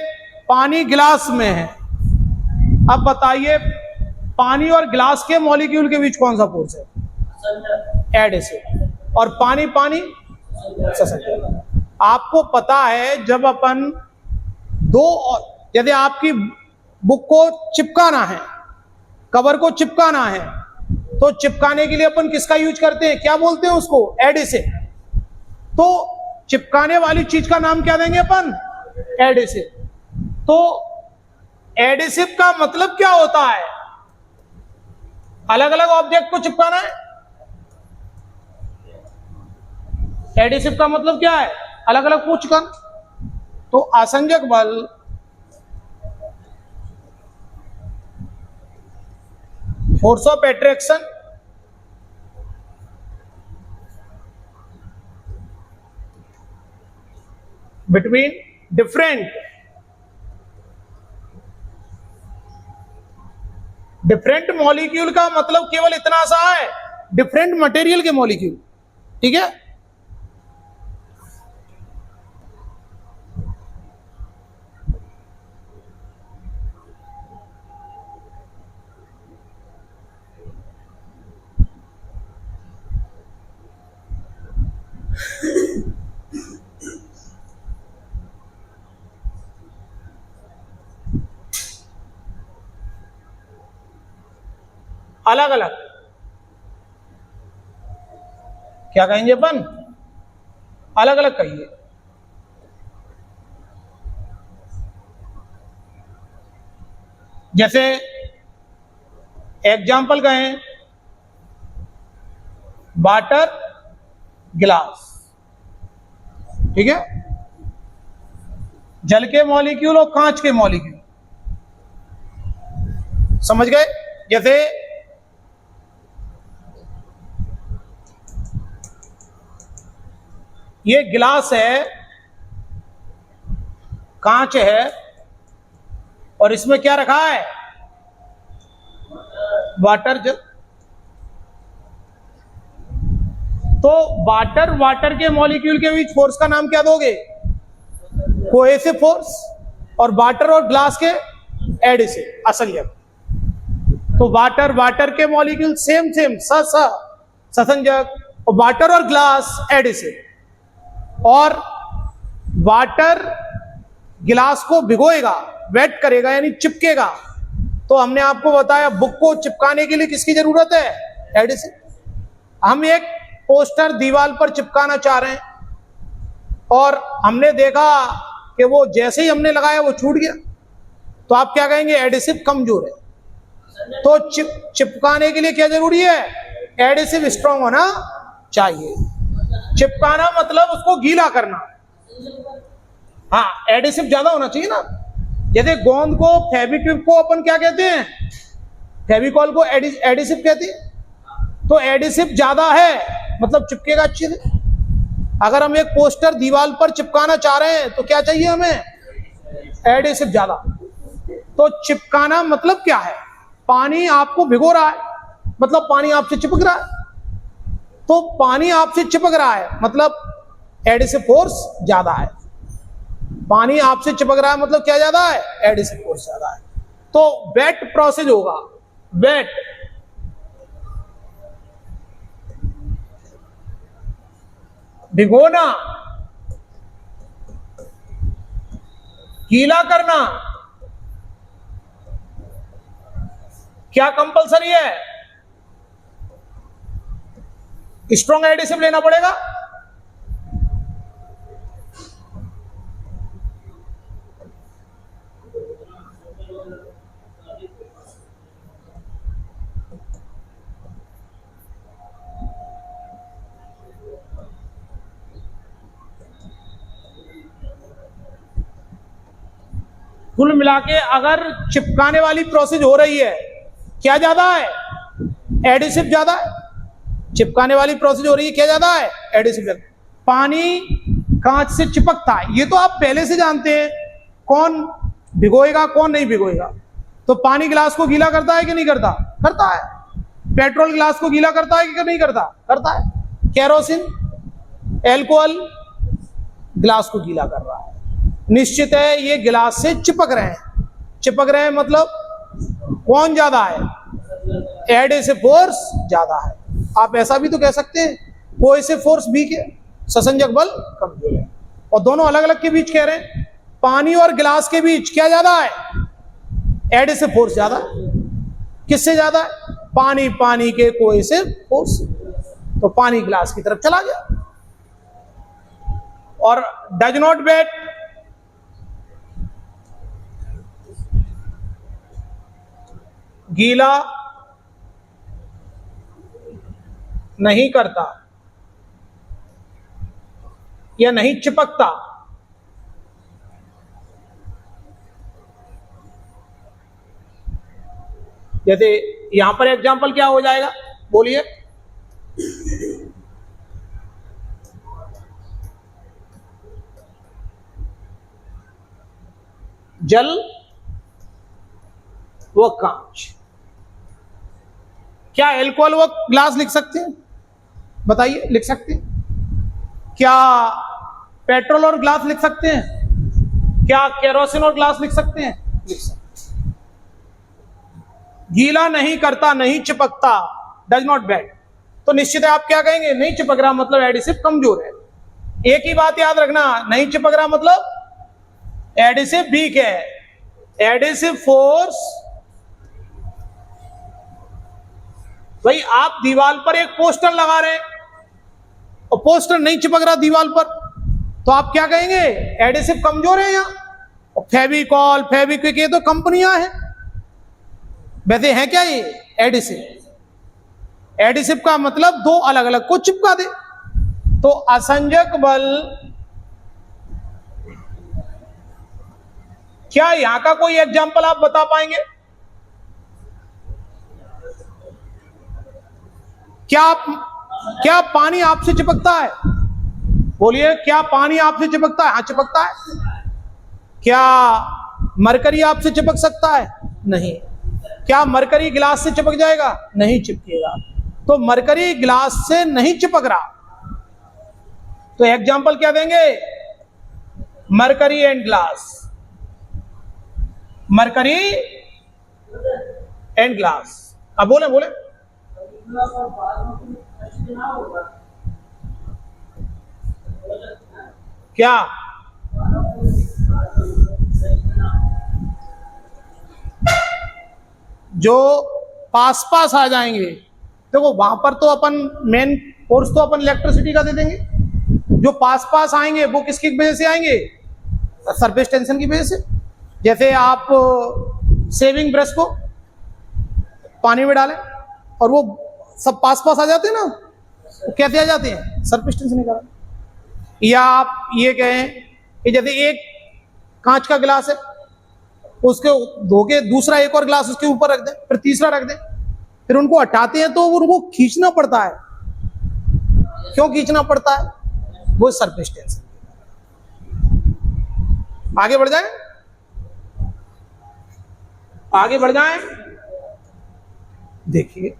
पानी गिलास में है, अब बताइए पानी और गिलास के मॉलिक्यूल के बीच कौन सा फोर्स है, एडिसिव। और पानी पानी ससंजक। आपको पता है जब अपन दो, यदि आपकी बुक को चिपकाना है, कवर को चिपकाना है, तो चिपकाने के लिए अपन किसका यूज करते हैं, क्या बोलते हैं उसको, एडिसिव। तो चिपकाने वाली चीज का नाम क्या देंगे अपन, एडिसिव। तो एडिसिव का मतलब क्या होता है, अलग अलग ऑब्जेक्ट को चिपकाना है। एडिसिव का मतलब क्या है, अलग अलग को चिपकाना। तो आसंजक बल force of attraction between different molecule का मतलब केवल इतना सा है, डिफरेंट मटेरियल के मॉलिक्यूल, ठीक है। अलग अलग क्या कहेंगे अपन, अलग अलग कहिए। जैसे एग्जाम्पल कहें, वाटर गिलास, ठीक है, जल के मॉलिक्यूल और कांच के मॉलिक्यूल, समझ गए। जैसे ये गिलास है, कांच है, और इसमें क्या रखा है, वाटर जल। तो वाटर वाटर के मॉलिक्यूल के बीच फोर्स का नाम क्या दोगे, कोहेसिव फोर्स। और वाटर और ग्लास के एडिसिव, असंजक। तो वाटर वाटर के मॉलिक्यूल सेम सेम ससंजक, और वाटर और ग्लास एडिसिव। और वाटर गिलास को भिगोएगा, वेट करेगा, यानी चिपकेगा। तो हमने आपको बताया बुक को चिपकाने के लिए किसकी जरूरत है, एडिसिव। हम एक पोस्टर दीवार पर चिपकाना चाह रहे हैं, और हमने देखा कि वो जैसे ही हमने लगाया वो छूट गया, तो आप क्या कहेंगे, एडिसिव कमजोर है। तो चिपकाने के लिए क्या जरूरी है, एडिसिव स्ट्रांग होना चाहिए। चिपकाना मतलब उसको गीला करना, हाँ, एडिसिव ज्यादा होना चाहिए ना। जैसे गोंद को, फेविक्विक को अपन क्या कहते हैं, फेविकॉल को एडिसिव कहते हैं। तो एडिसिव ज्यादा है मतलब चिपकेगा अच्छे से। अगर हम एक पोस्टर दीवार पर चिपकाना चाह रहे हैं तो क्या चाहिए हमें? एडिसिव ज्यादा। तो चिपकाना मतलब क्या है? पानी आपको भिगो रहा है मतलब पानी आपसे चिपक रहा है। तो पानी आपसे चिपक रहा है मतलब एडिसिव फोर्स ज्यादा है। पानी आपसे चिपक रहा है मतलब क्या ज्यादा है? एडिसिव फोर्स ज्यादा है। तो वेट प्रोसेस होगा। वेट भिगोना, गीला करना क्या कंपलसरी है? स्ट्रॉन्ग एडिसिव लेना पड़ेगा। कुल मिला के अगर चिपकाने वाली प्रोसेस हो रही है, क्या ज्यादा है? एडिसिव ज्यादा है। चिपकाने वाली प्रोसेस हो रही है, क्या ज्यादा है? एडिसिव ज्यादा। पानी कांच से चिपकता है ये तो आप पहले से जानते हैं, कौन भिगोएगा कौन नहीं भिगोएगा। तो पानी गिलास को गीला करता है कि नहीं करता? करता है। पेट्रोल गिलास को गीला करता है कि नहीं करता? करता है। केरोसिन, एल्कोहल गिलास को गीला कर रहा है। निश्चित है ये गिलास से चिपक रहे हैं। चिपक रहे हैं मतलब कौन ज्यादा है? एडिसिव फोर्स ज्यादा है। आप ऐसा भी तो कह सकते हैं कोहेसिव फोर्स वीक है, ससंजक बल कमजोर है। और दोनों अलग अलग के बीच कह रहे हैं। पानी और गिलास के बीच क्या ज्यादा है? एडिसिव फोर्स ज्यादा है। किससे ज्यादा है? पानी के कोहेसिव फोर्स। तो पानी गिलास की तरफ चला गया। और डज नॉट वेट, गीला नहीं करता या नहीं चिपकता। जैसे यहां पर एग्जांपल क्या हो जाएगा? बोलिए। जल व कांच। क्या एल्कोहल व ग्लास लिख सकते हैं? बताइए, लिख सकते हैं? क्या पेट्रोल और ग्लास लिख सकते हैं? क्या केरोसिन और ग्लास लिख सकते हैं? लिख सकते हैं। गीला नहीं करता, नहीं चिपकता, डज नॉट वेट। तो निश्चित है आप क्या कहेंगे? नहीं चिपक रहा मतलब एडिसिव कमजोर है। एक ही बात याद रखना, नहीं चिपक रहा मतलब एडिसिव वीक है। एडिसिव फोर्स, भाई आप दीवार पर एक पोस्टर लगा रहे हैं और पोस्टर नहीं चिपक रहा दीवार पर, तो आप क्या कहेंगे? एडिसिव कमजोर है यहां। और फेविकॉल, फेविक्विक ये तो कंपनियां हैं, वैसे हैं क्या ये? एडिसिव। एडिसिव का मतलब दो अलग अलग को चिपका दे। तो असंजक बल, क्या यहां का कोई एग्जाम्पल आप बता पाएंगे? क्या पानी आपसे चिपकता है? बोलिए, क्या पानी आपसे चिपकता है? हाँ चिपकता है। क्या मरकरी आपसे चिपक सकता है? नहीं। क्या मरकरी गिलास से चिपक जाएगा? नहीं चिपकेगा। तो मरकरी गिलास से नहीं चिपक रहा, तो एग्जाम्पल क्या देंगे? Mercury and glass. Mercury and glass. अब बोले बोले क्या? जो पास पास आ जाएंगे, देखो वहां पर तो अपन मेन फोर्स तो अपन इलेक्ट्रिसिटी का दे देंगे। जो पास पास आएंगे वो किसकी वजह से आएंगे? सरफेस टेंशन की वजह से। जैसे आप सेविंग ब्रश को पानी में डालें और वो सब पास पास आ जाते हैं ना, वो कैसे आ जाते हैं? सरफेस टेंशन के कारण। या आप ये कहें कि जैसे एक कांच का गिलास है उसके धो के दूसरा एक और ग्लास उसके ऊपर रख दें, फिर तीसरा रख दें, फिर उनको हटाते हैं तो उनको खींचना पड़ता है। क्यों खींचना पड़ता है? वो सरफेस टेंशन। आगे बढ़ जाए, आगे बढ़ जाए। देखिए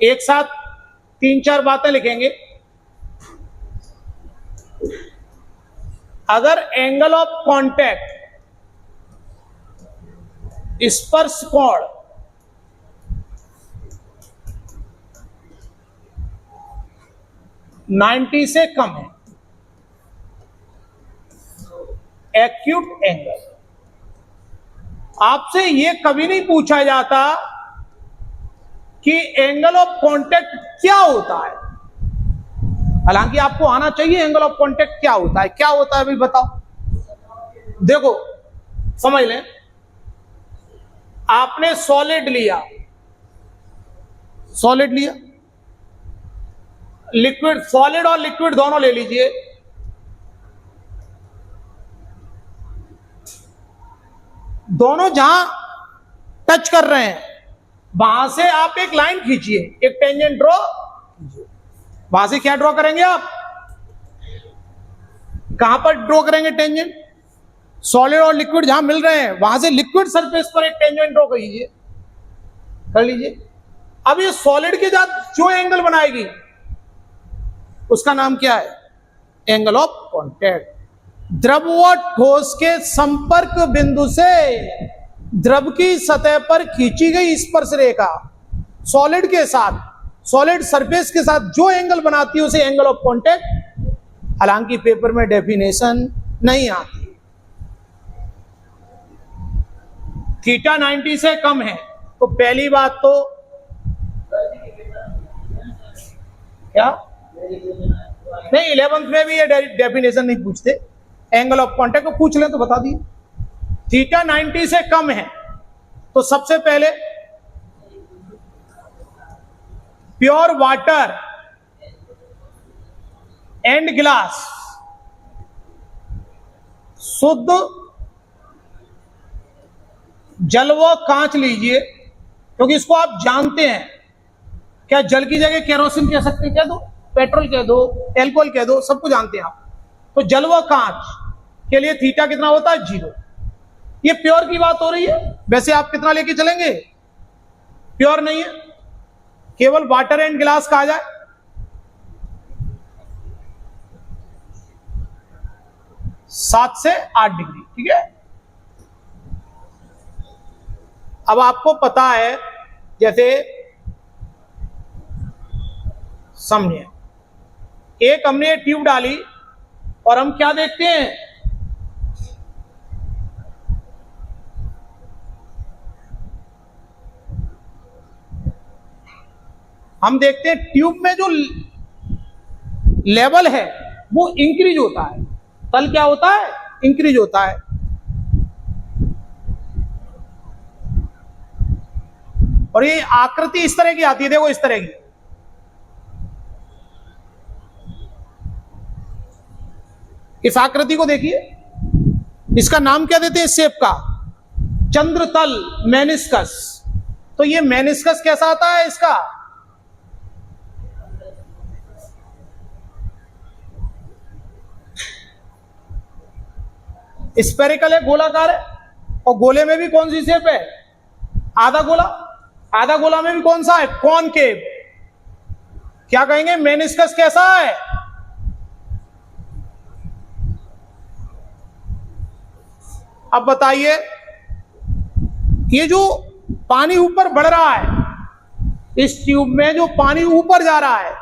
एक साथ 3-4 बातें लिखेंगे। अगर एंगल ऑफ कांटेक्ट स्पर्श कोण 90 से कम है, एक्यूट एंगल। आपसे यह कभी नहीं पूछा जाता कि एंगल ऑफ कांटेक्ट क्या होता है। हालांकि आपको आना चाहिए एंगल ऑफ कांटेक्ट क्या होता है। क्या होता है भाई बताओ। देखो समझ लें, आपने सॉलिड लिया, सॉलिड लिया, लिक्विड, सॉलिड और लिक्विड दोनों ले लीजिए। दोनों जहां टच कर रहे हैं वहां से आप एक लाइन खींचिए, एक टेंजेंट ड्रॉ कीजिए। वहां से क्या ड्रॉ करेंगे आप? कहां पर ड्रॉ करेंगे टेंजेंट? सॉलिड और लिक्विड जहां मिल रहे हैं वहां से लिक्विड सरफेस पर एक टेंजेंट ड्रॉ कीजिए, कर लीजिए। अब ये सॉलिड के साथ जो एंगल बनाएगी उसका नाम क्या है? Angle of contact. द्रव व ठोस के संपर्क बिंदु से द्रव की सतह पर खींची गई स्पर्श रेखा सॉलिड के साथ, सॉलिड सरफेस के साथ जो एंगल बनाती है उसे एंगल ऑफ कांटेक्ट। हालांकि पेपर में डेफिनेशन नहीं आती। थीटा 90 से कम है तो पहली बात तो क्या नहीं, 11th में भी ये डेफिनेशन नहीं पूछते। एंगल ऑफ कांटेक्ट को पूछ लें तो बता दिए। थीटा 90 से कम है तो सबसे पहले प्योर वाटर एंड ग्लास, शुद्ध जल व कांच लीजिए, क्योंकि इसको आप जानते हैं। क्या जल की जगह केरोसिन कह सकते हैं? कह दो, पेट्रोल कह दो, एल्कोहल कह दो, सबको जानते हैं आप। तो जल व कांच के लिए थीटा कितना होता है? 0। ये प्योर की बात हो रही है। वैसे आप कितना लेके चलेंगे? प्योर नहीं है, केवल वाटर एंड ग्लास कहा जाए। सात से 8 डिग्री, ठीक है। अब आपको पता है, जैसे समझिए, एक हमने ट्यूब डाली और हम क्या देखते हैं? हम देखते हैं ट्यूब में जो लेवल है वो इंक्रीज होता है। तल क्या होता है? इंक्रीज होता है। और ये आकृति इस तरह की आती है, देखो इस तरह की। इस आकृति को देखिए, इसका नाम क्या देते हैं शेप का? चंद्रतल, मेनिस्कस। तो ये मेनिस्कस कैसा आता है इसका? स्फेरिकल है, गोलाकार है। और गोले में भी कौन सी शेप है? आधा गोला। आधा गोला में भी कौन सा है? कॉनकेव। क्या कहेंगे? मेनिस्कस कैसा है? अब बताइए, ये जो पानी ऊपर बढ़ रहा है, इस ट्यूब में जो पानी ऊपर जा रहा है,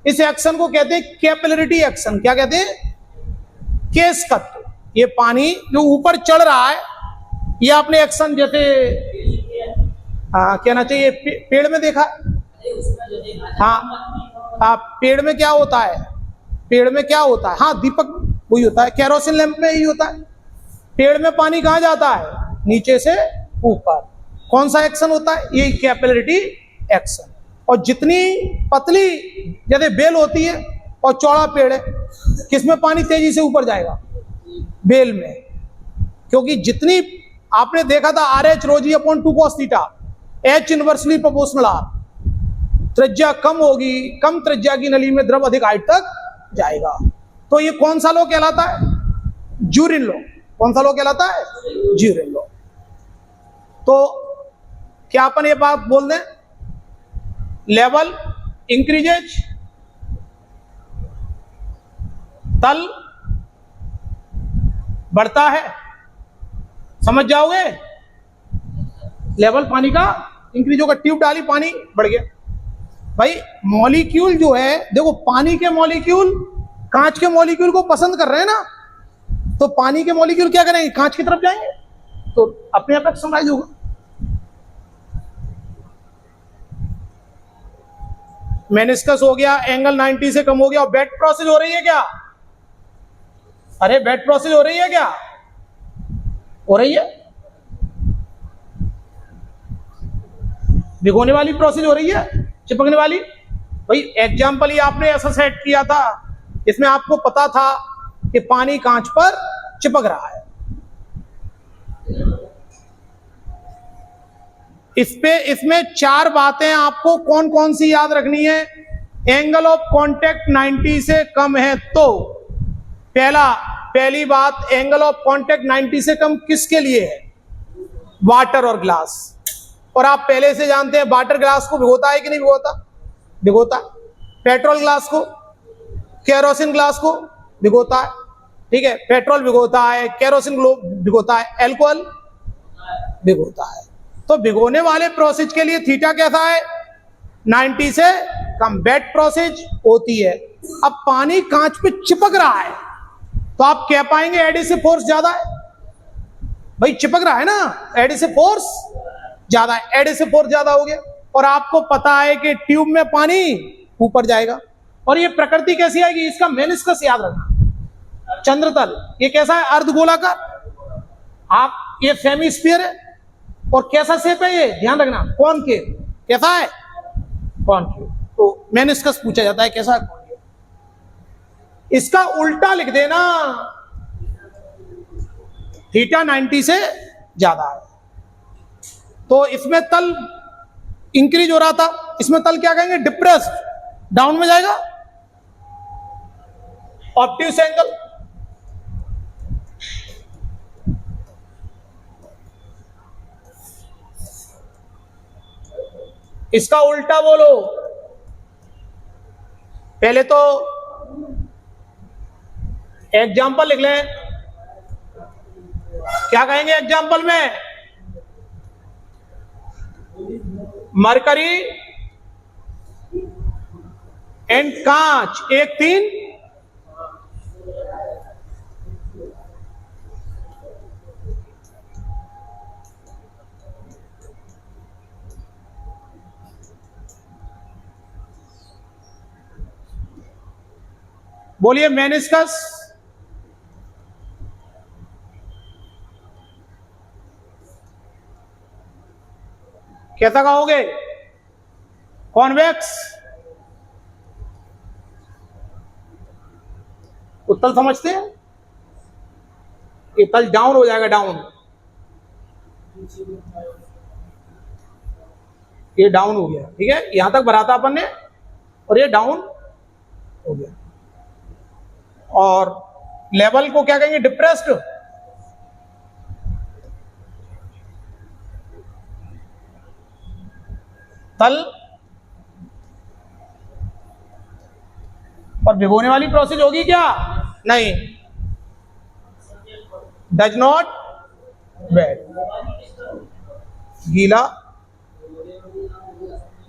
इस एक्शन को कहते हैं कैपिलरिटी एक्शन। क्या कहते हैं? केशकत्व। ये पानी जो ऊपर चढ़ रहा है, ये आपने एक्शन जैसे कहना चाहिए पेड़ में देखा। हाँ, पेड़ में क्या होता है? पेड़ में क्या होता है? हाँ, दीपक वही होता है, केरोसिन लैंप में यही होता है। पेड़ में पानी कहां जाता है? नीचे से ऊपर। कौन सा एक्शन होता है? ये कैपिलरिटी एक्शन। और जितनी पतली जैसे बेल होती है, और चौड़ा पेड़ है, किसमें पानी तेजी से ऊपर जाएगा? बेल में, क्योंकि जितनी आपने देखा था RH ρg upon 2 cos theta, H inversely proportional R, त्रिज्या कम होगी, कम त्रिज्या की नली में द्रव अधिक हाइट तक जाएगा। तो ये कौन सा लॉ कहलाता है? ज्यूरिन लॉ। कौन सा लॉ कहलाता है? ज्यूरिन लॉ। तो क्या अपन ये बात बोल दें, लेवल इंक्रीजेज, तल बढ़ता है, समझ जाओगे? लेवल पानी का इंक्रीज होगा, ट्यूब डाली पानी बढ़ गया। भाई मॉलिक्यूल जो है, देखो पानी के मॉलिक्यूल कांच के मॉलिक्यूल को पसंद कर रहे हैं ना, तो पानी के मॉलिक्यूल क्या करेंगे? कांच की तरफ जाएंगे, तो अपने आप एक्सरसाइज होगा। मेनिस्कस हो गया, एंगल 90 से कम हो गया, और बेड प्रोसेस हो रही है क्या? अरे बेड प्रोसेस हो रही है क्या? हो रही है। भिगोने वाली प्रोसेस हो रही है, चिपकने वाली। भाई एग्जाम्पल ही आपने ऐसा सेट किया था, इसमें आपको पता था कि पानी कांच पर चिपक रहा है। इसमें 4 बातें आपको कौन कौन सी याद रखनी है। एंगल ऑफ कांटेक्ट 90 से कम है तो पहली बात, एंगल ऑफ कांटेक्ट 90 से कम किसके लिए है? वाटर और ग्लास। और आप पहले से जानते हैं वाटर ग्लास को भिगोता है कि नहीं भिगोता? भिगोता है। पेट्रोल ग्लास को, केरोसिन ग्लास को भिगोता है, ठीक है। पेट्रोल भिगोता है, केरोसिन भिगोता है, अल्कोहल भिगोता है। तो भिगोने वाले प्रोसेस के लिए थीटा कैसा है? 90 से कम। बेड प्रोसेस होती है। अब पानी कांच पे चिपक रहा है, तो आप कह पाएंगे एडिसिव फोर्स ज्यादा है। भाई चिपक रहा है ना, एडिसिव फोर्स ज्यादा है, एडिसिव फोर्स ज्यादा हो गया। और आपको पता है कि ट्यूब में पानी ऊपर जाएगा। और ये प्रकृति कैसी आएगी? इसका मेनिस्कस याद रखना, चंद्रतल। ये कैसा है? अर्धगोलाकार। आप ये सेमीस्फीयर है, और कैसा शेप है ये? ध्यान रखना, कॉनकेव। कैसा है? कॉनकेव। तो मेनिस्कस पूछा जाता है कैसा है? कॉनकेव। इसका उल्टा लिख देना, थीटा 90 से ज्यादा है, तो इसमें तल इंक्रीज हो रहा था, इसमें तल क्या कहेंगे? डिप्रेस्ड, डाउन में जाएगा। ऑब्ट्यूस एंगल, इसका उल्टा बोलो। पहले तो एग्जाम्पल लिख लें, क्या कहेंगे एग्जाम्पल में? मरकरी एंड कांच 1 3 बोलिए मेनिस्कस। कैसा कहोगे? कॉन्वेक्स। उत्तल समझते हैं? ये तल डाउन हो जाएगा, डाउन। ये डाउन हो गया, ठीक है। यहां तक भरा था अपन ने, और ये डाउन हो गया। और लेवल को क्या कहेंगे? डिप्रेस्ड। तल और भिगोने वाली प्रोसेस होगी क्या? नहीं, डज नॉट वेट, गीला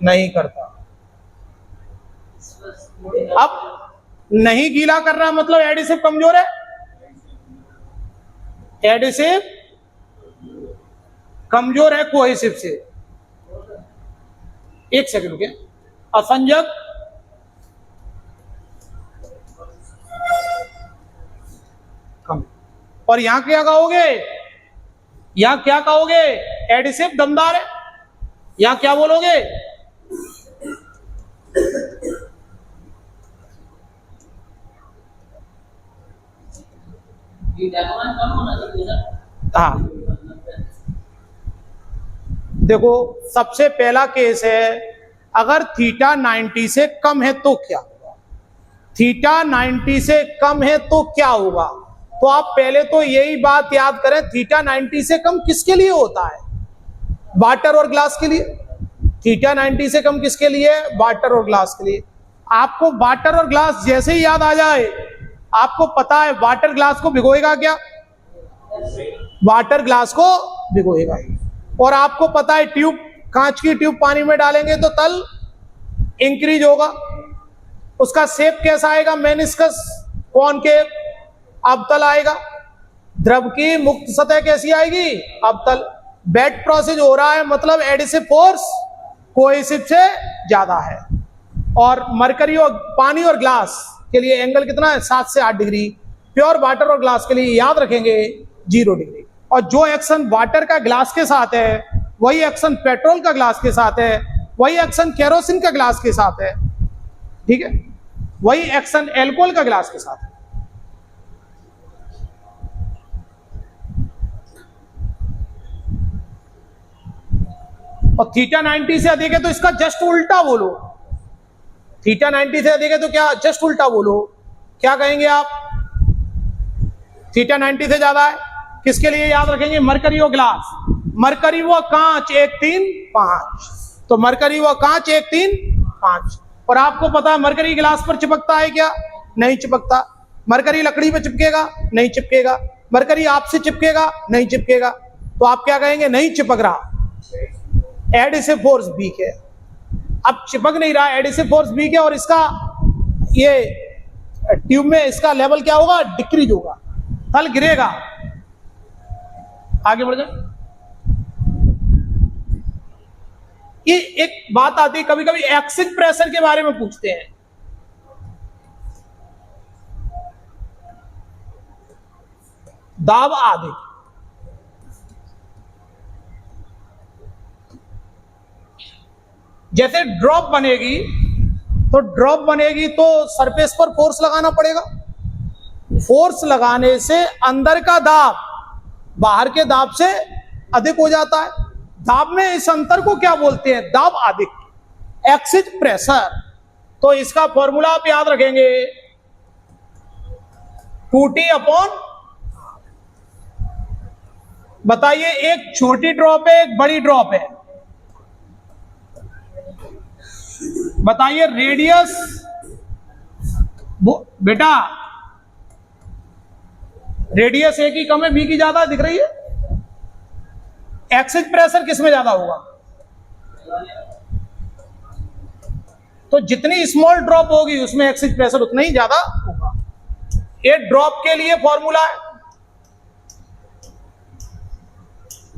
नहीं करता। अब नहीं गीला कर रहा मतलब एडिसिव कमजोर है। एडिसिव कमजोर है कोहेसिव से। एक सेकंड रुके। असंजक कम। और यहां क्या कहोगे? यहां क्या कहोगे? एडिसिव दमदार है। यहां क्या बोलोगे? हाँ, देखो सबसे पहला केस है, अगर थीटा 90 से कम है तो क्या होगा? थीटा 90 से कम है तो क्या होगा? तो आप पहले तो यही बात याद करें, थीटा 90 से कम किसके लिए होता है? वाटर और ग्लास के लिए। थीटा 90 से कम किसके लिए? वाटर और ग्लास के लिए। आपको वाटर और ग्लास जैसे ही याद आ जाए, आपको पता है वाटर ग्लास को भिगोएगा क्या? वाटर ग्लास को भिगोएगा ही। और आपको पता है ट्यूब, कांच की ट्यूब पानी में डालेंगे तो तल इंक्रीज होगा। उसका शेप कैसा आएगा? मेनिस्कस, कॉनकेव, अवतल आएगा। द्रव की मुक्त सतह कैसी आएगी? अवतल। वेट प्रोसेस हो रहा है, मतलब एडिसिव फोर्स कोहेसिव से ज्यादा है। और मरकरी और पानी और ग्लास के लिए एंगल कितना है? 7 से 8 डिग्री। प्योर वाटर और ग्लास के लिए याद रखेंगे 0 डिग्री। और जो एक्शन वाटर का ग्लास के साथ है, वही एक्शन पेट्रोल का ग्लास के साथ है, वही एक्शन केरोसिन का ग्लास के साथ है, ठीक है, वही एक्शन एल्कोहल का ग्लास के साथ है। और थीटा 90 से अधिक है तो इसका जस्ट उल्टा बोलो। थीटा 90 से अधिक है तो क्या? जस्ट उल्टा बोलो। क्या कहेंगे आप? थीटा 90 से ज्यादा है, किसके लिए याद रखेंगे? मरकरी व ग्लास। मरकरी व कांच 1 3 5, तो मरकरी व कांच 1 3 5। और आपको पता है मरकरी ग्लास पर चिपकता है क्या? नहीं चिपकता। मरकरी लकड़ी पर चिपकेगा? नहीं चिपकेगा। मरकरी आपसे चिपकेगा? नहीं चिपकेगा। तो आप क्या कहेंगे? नहीं चिपक रहा, एडिसिव फोर्स वीक है। अब चिपक नहीं रहा, एडिसिव फोर्स वीक है, और इसका ये ट्यूब में इसका लेवल क्या होगा? डिक्रीज होगा, तल गिरेगा। आगे बढ़ जाए। ये एक बात आती है, कभी कभी एक्सिस प्रेशर के बारे में पूछते हैं। दाब आदि, जैसे ड्रॉप बनेगी, तो ड्रॉप बनेगी तो सरफेस पर फोर्स लगाना पड़ेगा। फोर्स लगाने से अंदर का दाब बाहर के दाब से अधिक हो जाता है। दाब में इस अंतर को क्या बोलते हैं? दाब अधिक, एक्सिस प्रेशर। तो इसका फॉर्मूला आप याद रखेंगे 2T अपॉन, बताइए एक छोटी ड्रॉप है, एक बड़ी ड्रॉप है, बताइए रेडियस। बेटा रेडियस ए की कम है, बी की ज्यादा दिख रही है। एक्सिस प्रेशर किस में ज्यादा होगा? तो जितनी स्मॉल ड्रॉप होगी उसमें एक्सिस प्रेशर उतना ही ज्यादा होगा। ये ड्रॉप के लिए फॉर्मूला है।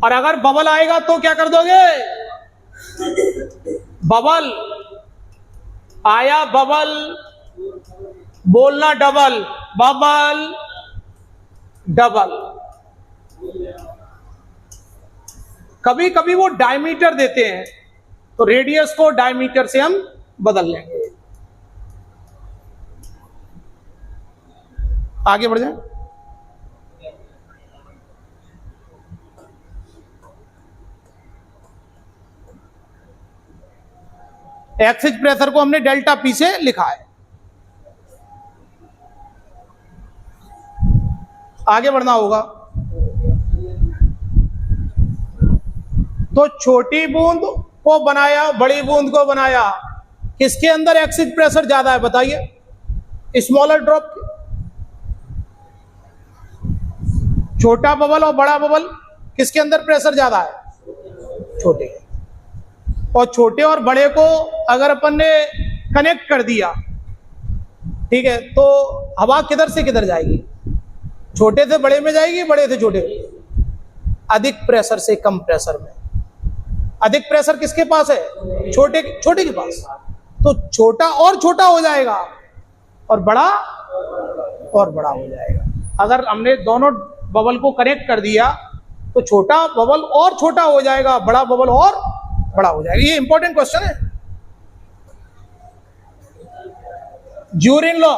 और अगर बबल आएगा तो क्या कर दोगे? बबल आया, बबल बोलना डबल, बबल डबल। कभी कभी वो डायमीटर देते हैं, तो रेडियस को डायमीटर से हम बदल लेंगे। आगे बढ़ जाए। एक्सिस प्रेशर को हमने डेल्टा पी से लिखा है। आगे बढ़ना होगा। तो छोटी बूंद को बनाया, बड़ी बूंद को बनाया, किसके अंदर एक्सिस प्रेशर ज्यादा है? बताइए। स्मॉलर ड्रॉप, छोटा बबल और बड़ा बबल, किसके अंदर प्रेशर ज्यादा है? छोटे। और छोटे और बड़े को अगर अपन ने कनेक्ट कर दिया, ठीक है, तो हवा किधर से किधर जाएगी? छोटे से बड़े में जाएगी, बड़े से छोटे में। अधिक प्रेशर से कम प्रेशर में। अधिक प्रेशर किसके पास है? छोटे के पास। तो छोटा और छोटा हो जाएगा और बड़ा और बड़ा हो जाएगा। अगर हमने दोनों बबल को कनेक्ट कर दिया तो छोटा बबल और छोटा हो जाएगा, बड़ा बबल और बड़ा हो जाएगा। ये इंपॉर्टेंट क्वेश्चन है। ज्यूरिन लॉ,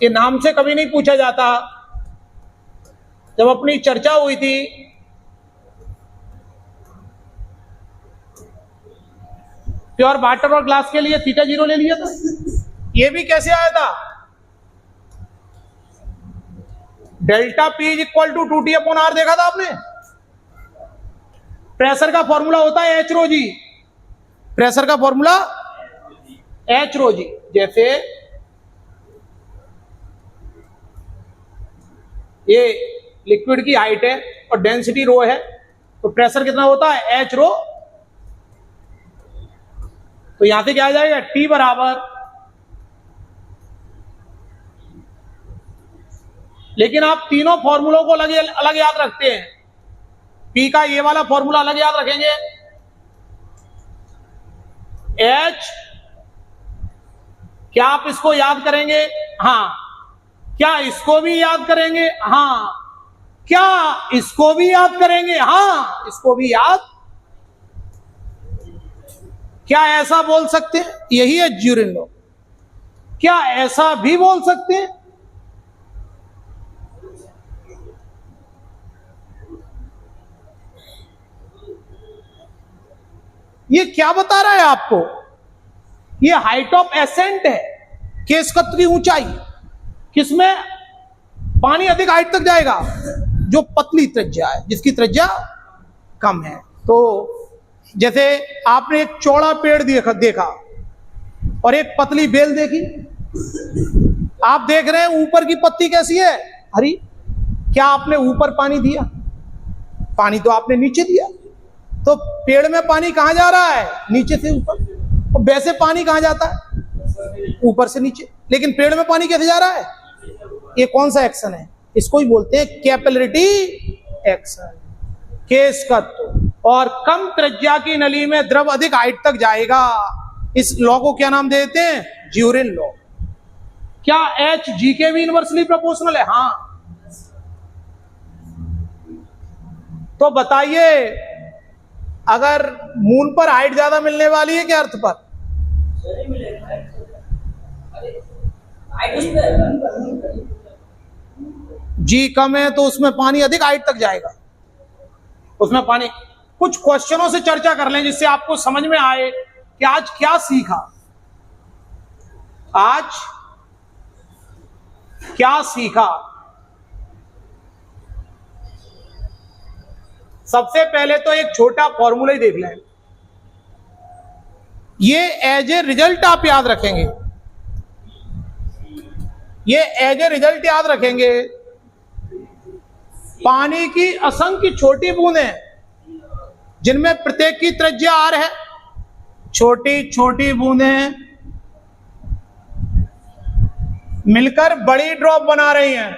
ये नाम से कभी नहीं पूछा जाता। जब अपनी चर्चा हुई थी प्योर वाटर और ग्लास के लिए थीटा 0 ले लिया था। ये भी कैसे आया था? Delta P is equal to 2T upon R देखा था आपने। प्रेशर का फॉर्मूला होता है H रो जी। प्रेशर का फॉर्मूला H रो जी। जैसे ये लिक्विड की हाइट है और डेंसिटी रो है, तो प्रेशर कितना होता है? H रो। तो यहां से क्या आ जाएगा? T बराबर, लेकिन आप तीनों फॉर्मूलों को अलग अलग याद रखते हैं। P का ये वाला फॉर्मूला अलग याद रखेंगे, H क्या आप इसको याद करेंगे? हाँ। क्या इसको भी याद करेंगे? हाँ। क्या इसको भी याद करेंगे? हाँ, इसको भी याद। क्या ऐसा बोल सकते हैं? यही है ज्यूरिन लॉ। क्या ऐसा भी बोल सकते हैं? ये क्या बता रहा है आपको? ये हाइट ऑफ एसेंट है, केस कत्र की ऊंचाई, किसमें पानी अधिक हाइट तक जाएगा? जो पतली त्रिज्या है, जिसकी त्रिज्या कम है। तो जैसे आपने एक चौड़ा पेड़ देखा और एक पतली बेल देखी। आप देख रहे हैं ऊपर की पत्ती कैसी है? हरी। क्या आपने ऊपर पानी दिया? पानी तो आपने नीचे दिया। तो पेड़ में पानी कहां जा रहा है? नीचे से ऊपर। और वैसे पानी कहां जाता है? ऊपर से नीचे। लेकिन पेड़ में पानी कैसे जा रहा है? ये कौन सा एक्शन है? इसको ही बोलते हैं कैपिलरिटी एक्शन, केस तत्व। और कम त्रिज्या की नली में द्रव अधिक हाइट तक जाएगा। इस लॉ को क्या नाम देते हैं? ज्यूरिन लॉ। क्या H G के भी इनवर्सली प्रोपोर्शनल है? हाँ। तो बताइए, अगर मून पर हाइट ज्यादा मिलने वाली है क्या अर्थ पर? G कम है तो उसमें पानी अधिक हाइट तक जाएगा। उसमें पानी। कुछ क्वेश्चनों से चर्चा कर लें जिससे आपको समझ में आए कि आज क्या सीखा। आज क्या सीखा? सबसे पहले तो एक छोटा फॉर्मूला ही देख लें। ये एज ए रिजल्ट आप याद रखेंगे। ये एज ए रिजल्ट याद रखेंगे। पानी की असंख्य छोटी बूंदें जिनमें प्रत्येक की त्रिज्या R है, छोटी छोटी बूंदें मिलकर बड़ी ड्रॉप बना रही हैं।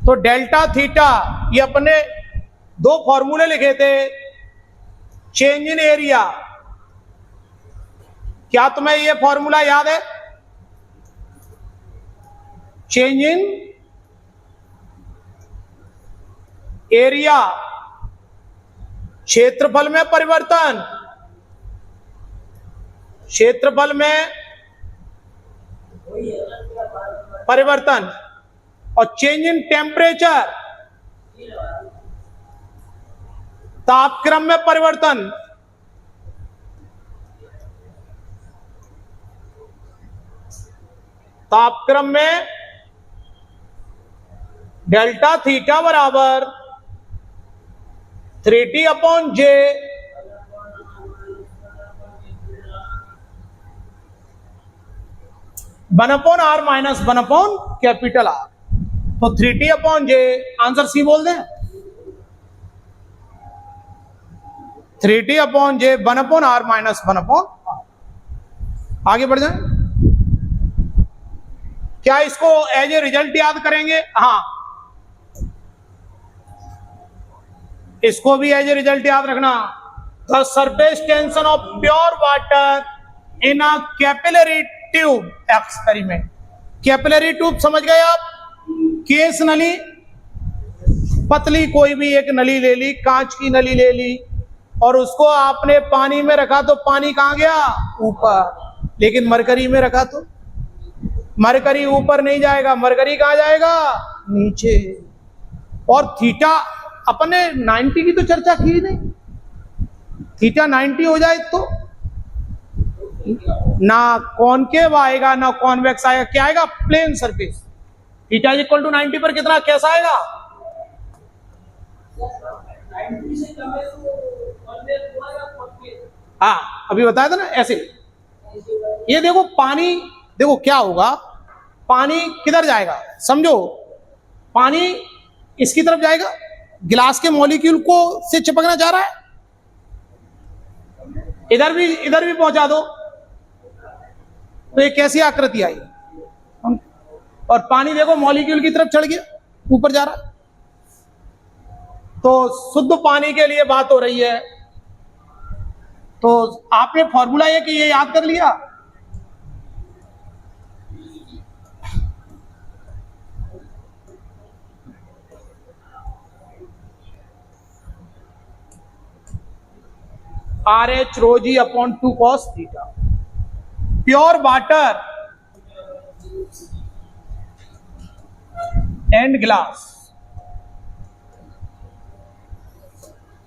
तो डेल्टा थीटा, ये अपने दो फॉर्मूले लिखे थे। चेंज इन एरिया, क्या तुम्हें ये फॉर्मूला याद है? चेंज इन एरिया, क्षेत्रफल में परिवर्तन, क्षेत्रफल में परिवर्तन। और चेंज इन टेम्परेचर, तापक्रम में परिवर्तन। तापक्रम में डेल्टा थीटा बराबर 3T upon J one upon R minus one upon capital R। तो 3T upon J, answer C बोल दें। 3T upon J one upon R minus one upon R। आगे बढ़ जाए। क्या इसको एज ए रिजल्ट याद करेंगे? हाँ, इसको भी एज ए रिजल्ट याद रखना। The surface tension of pure water in a capillary tube experiment. Capillary tube समझ गए आप? केस नली, पतली कोई भी एक नली ले ली, कांच की नली ले ली और उसको आपने पानी में रखा तो पानी कहां गया? ऊपर। लेकिन मरकरी में रखा तो मरकरी ऊपर नहीं जाएगा, मरकरी कहां जाएगा? नीचे। और थीटा अपने 90 की तो चर्चा की नहीं, थीटा 90 हो जाए तो ना कॉनकेव आएगा ना कॉन्वेक्स आएगा, क्या आएगा? Plane surface. Theta is equal to 90 पर कितना, कैसा आएगा? हाँ अभी बताया था ना ऐसे। ये देखो पानी, देखो क्या होगा, पानी किधर जाएगा समझो, पानी इसकी तरफ जाएगा, गिलास के मॉलिक्यूल को से चिपकना चाह रहा है, इधर भी पहुंचा दो तो ये कैसी आकृति आई? और पानी देखो मॉलिक्यूल की तरफ चढ़ गया, ऊपर जा रहा है। तो शुद्ध पानी के लिए बात हो रही है, तो आपने फॉर्मूला ये कि ये याद कर लिया। RH rho g upon 2 cos theta. Pure water and glass,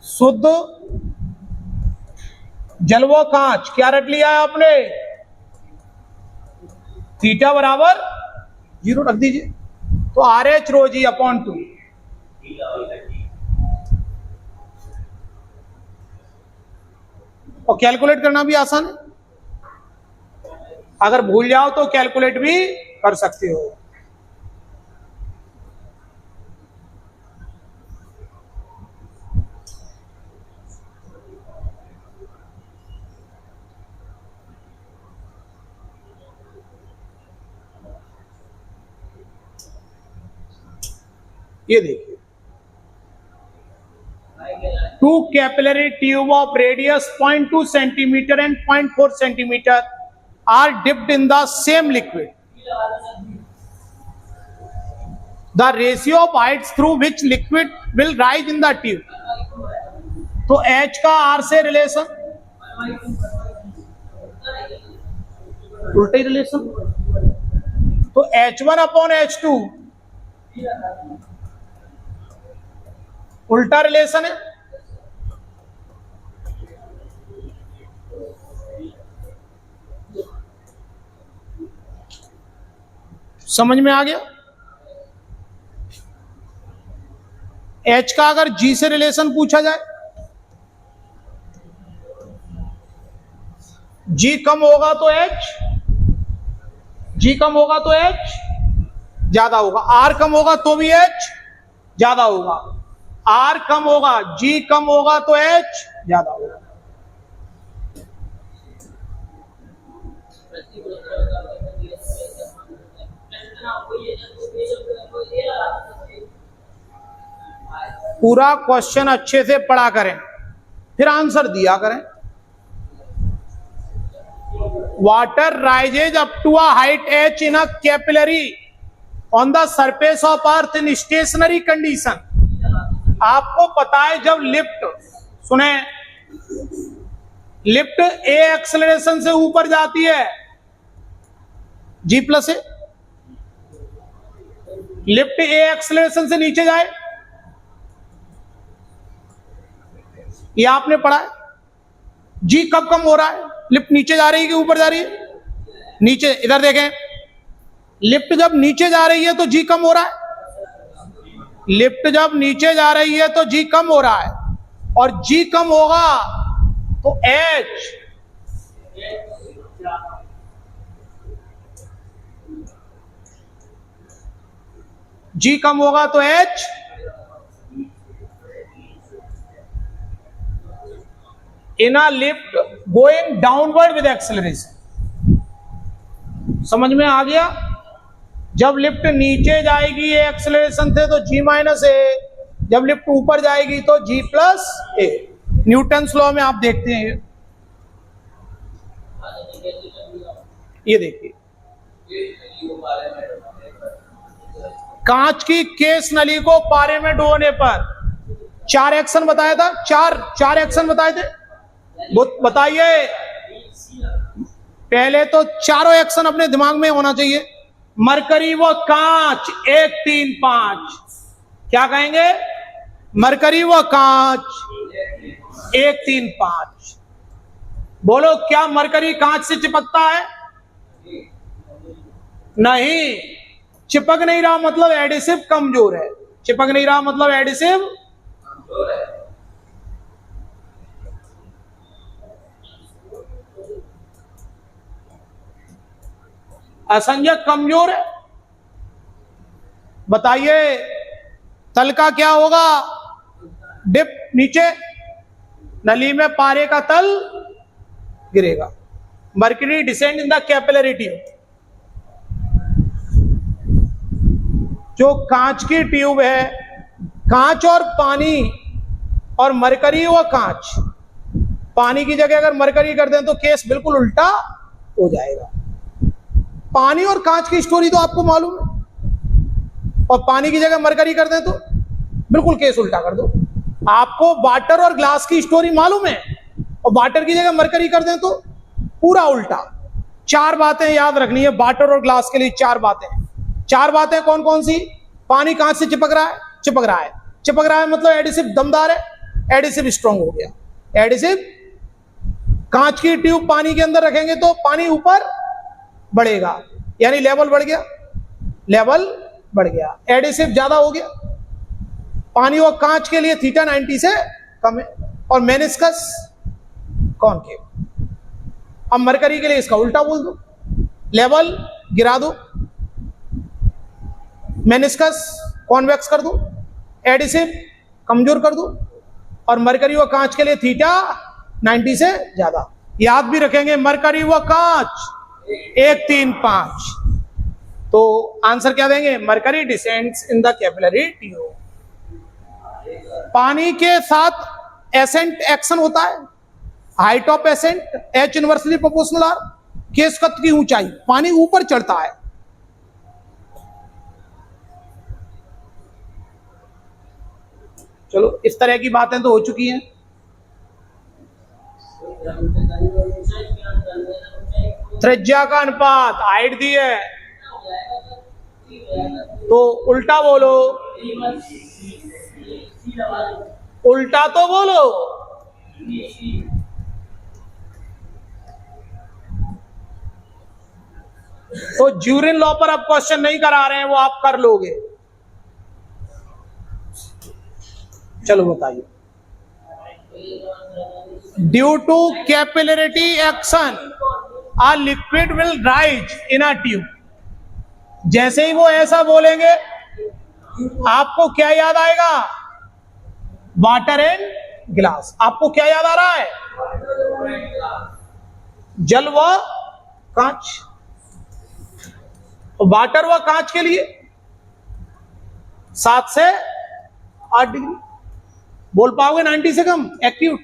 शुद्ध जल व कांच, क्या रट लिया है आपने? थीटा बराबर 0 रख दीजिए, तो RH rho g upon 2। और कैलकुलेट करना भी आसान है, अगर भूल जाओ तो कैलकुलेट भी कर सकते हो। ये देखिए, 2 capillary tube of radius 0.2 centimeter and 0.4 centimeter are dipped in the same liquid. The ratio of heights through which liquid will rise in the tube. तो H का R से रिलेशन, उल्टे रिलेशन, तो H1 अपॉन H2 उल्टा relation है। समझ में आ गया? H का अगर G से रिलेशन पूछा जाए, G कम होगा तो H, G कम होगा तो H ज्यादा होगा, R कम होगा तो भी H ज्यादा होगा, R कम होगा, G कम होगा तो H ज्यादा होगा। पूरा क्वेश्चन अच्छे से पढ़ा करें, फिर आंसर दिया करें। Water rises up to a height h in a capillary on the surface of earth in stationary condition. आपको पता है जब लिफ्ट, सुने, लिफ्ट a एक्सेलरेशन से ऊपर जाती है G+a, लिफ्ट a एक्सेलरेशन से नीचे जाए, ये आपने पढ़ा है। G कब कम हो रहा है? लिफ्ट नीचे जा रही है कि ऊपर जा रही है? नीचे। इधर देखें, लिफ्ट जब नीचे जा रही है तो G कम हो रहा है, लिफ्ट जब नीचे जा रही है तो G कम हो रहा है, और G कम होगा तो H, G कम होगा तो H in a lift going downward with acceleration. समझ में आ गया? जब लिफ्ट नीचे जाएगी ए एक्सेलरेशन से तो G-a, जब लिफ्ट ऊपर जाएगी तो G+a। न्यूटन्स लॉ में आप देखते हैं, ये देखिए, कांच की केस नली को पारे में डुबोने पर 4 एक्शन बताया था, चार एक्शन बताए थे, बताइए। पहले तो चारों एक्शन अपने दिमाग में होना चाहिए। मरकरी व कांच 1 3 5, क्या कहेंगे? मरकरी व कांच 1 3 5। बोलो, क्या मरकरी कांच से चिपकता है? नहीं, चिपक नहीं रहा मतलब एडिसिव कमजोर है। चिपक नहीं रहा मतलब एडिसिव कमजोर है। असंजक कमजोर है। बताइए, तल का क्या होगा? डिप, नीचे नली में पारे का तल गिरेगा। Mercury descend in the capillary tube. जो कांच की ट्यूब है, कांच और पानी और मरकरी व कांच, पानी की जगह अगर मरकरी कर दें तो केस बिल्कुल उल्टा हो जाएगा। पानी और कांच की स्टोरी तो आपको मालूम है, और पानी की जगह मरकरी कर दें तो बिल्कुल केस उल्टा कर दो। आपको वाटर और ग्लास की स्टोरी मालूम है, और वाटर की जगह मरकरी कर दें तो पूरा उल्टा। 4 बातें याद रखनी है वाटर और ग्लास के लिए। 4 बातें, 4 बातें कौन कौन सी? पानी कांच से चिपक रहा है, चिपक रहा है, चिपक रहा है मतलब एडिसिव दमदार है, एडिसिव स्ट्रॉन्ग हो गया। एडिसिव, कांच की ट्यूब पानी के अंदर रखेंगे तो पानी ऊपर बढ़ेगा, यानी लेवल बढ़ गया, लेवल बढ़ गया, एडिसिव ज्यादा हो गया। पानी और कांच के लिए थीटा 90 से कम है, और मेनिस्कस कॉनकेव। अब मरकरी के लिए इसका उल्टा बोल दो, लेवल गिरा दो, मेनिस्कस कॉन्वेक्स कर दो, एडिसिव कमजोर कर दो, और मरकरी व कांच के लिए थीटा 90 से ज्यादा। याद भी रखेंगे, मरकरी व कांच 1 3 5। तो आंसर क्या देंगे? Mercury descends in the capillary tube. पानी के साथ एसेंट एक्शन होता है, height of ascent H inversely proportional r. केस कत की ऊंचाई, पानी ऊपर चढ़ता है। चलो, इस तरह की बातें तो हो चुकी हैं। त्रिज्या का अनुपात, हाइट दी है तो उल्टा बोलो, उल्टा तो बोलो। तो ज्यूरिन लॉ पर अब क्वेश्चन नहीं करा रहे हैं, वो आप कर लोगे। चलो बताइए, due to capillarity action a liquid will rise in a tube. जैसे ही वो ऐसा बोलेंगे, आपको क्या याद आएगा? Water and glass. आपको क्या याद आ रहा है? जल व कांच। वाटर व कांच के लिए 7 से 8 डिग्री। बोल पाओगे 90 से कम? एक्यूट।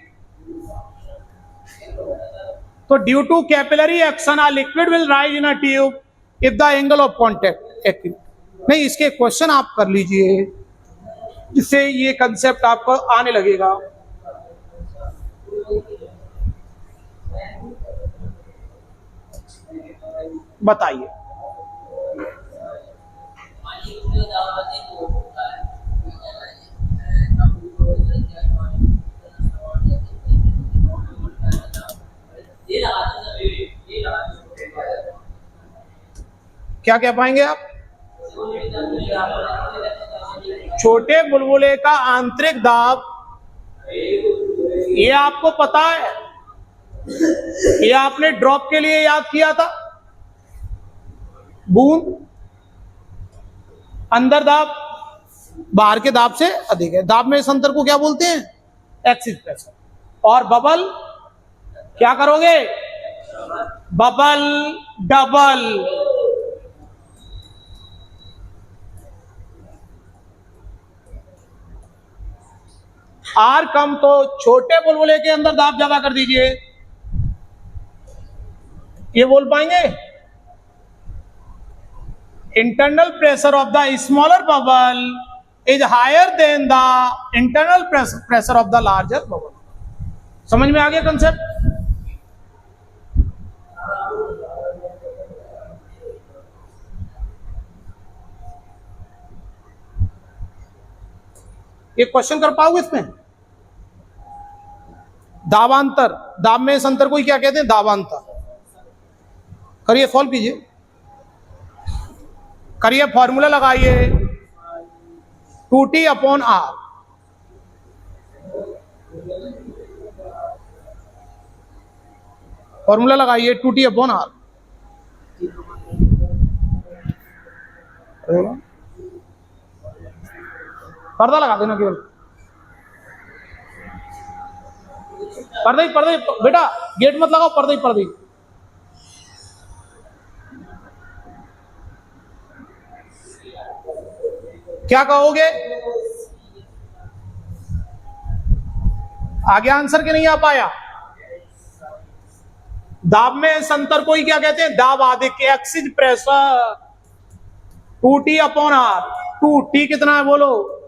तो due to capillary action a liquid will rise in a tube if the angle of contact acute. नहीं, इसके क्वेश्चन आप कर लीजिए, जिससे ये कंसेप्ट आपको आने लगेगा। बताइए, क्या कह पाएंगे आप? छोटे बुलबुले का आंतरिक दाब, ये आपको पता है, ये आपने ड्रॉप के लिए याद किया था। बूंद अंदर दाब बाहर के दाब से अधिक है। दाब में इस अंतर को क्या बोलते हैं? Axis pressure. और बबल, क्या करोगे? Bubble double. आर कम तो छोटे बुलबुले के अंदर दाब ज्यादा कर दीजिए। ये बोल पाएंगे? Internal pressure of the smaller bubble is higher than the internal pressure of the larger bubble. समझ में आ गया कंसेप्ट? एक क्वेश्चन कर पाओगे इसमें? दाबांतर, दाब में इस अंतर को ही क्या कहते हैं? दाबांतर। करिए, सॉल्व कीजिए, करिए, फॉर्मूला लगाइए 2T/R। फॉर्मूला लगाइए 2T/R। पर्दा लगा देना, केवल पर्दे पर्दे, बेटा गेट मत लगाओ, पर्दे पर्दे। क्या कहोगे? आगे आंसर के नहीं आ पाया? दाब में इस अंतर को ही क्या कहते हैं? दाब आधिक्य, एक्सिज प्रेशर। 2T/R। 2T कितना है बोलो?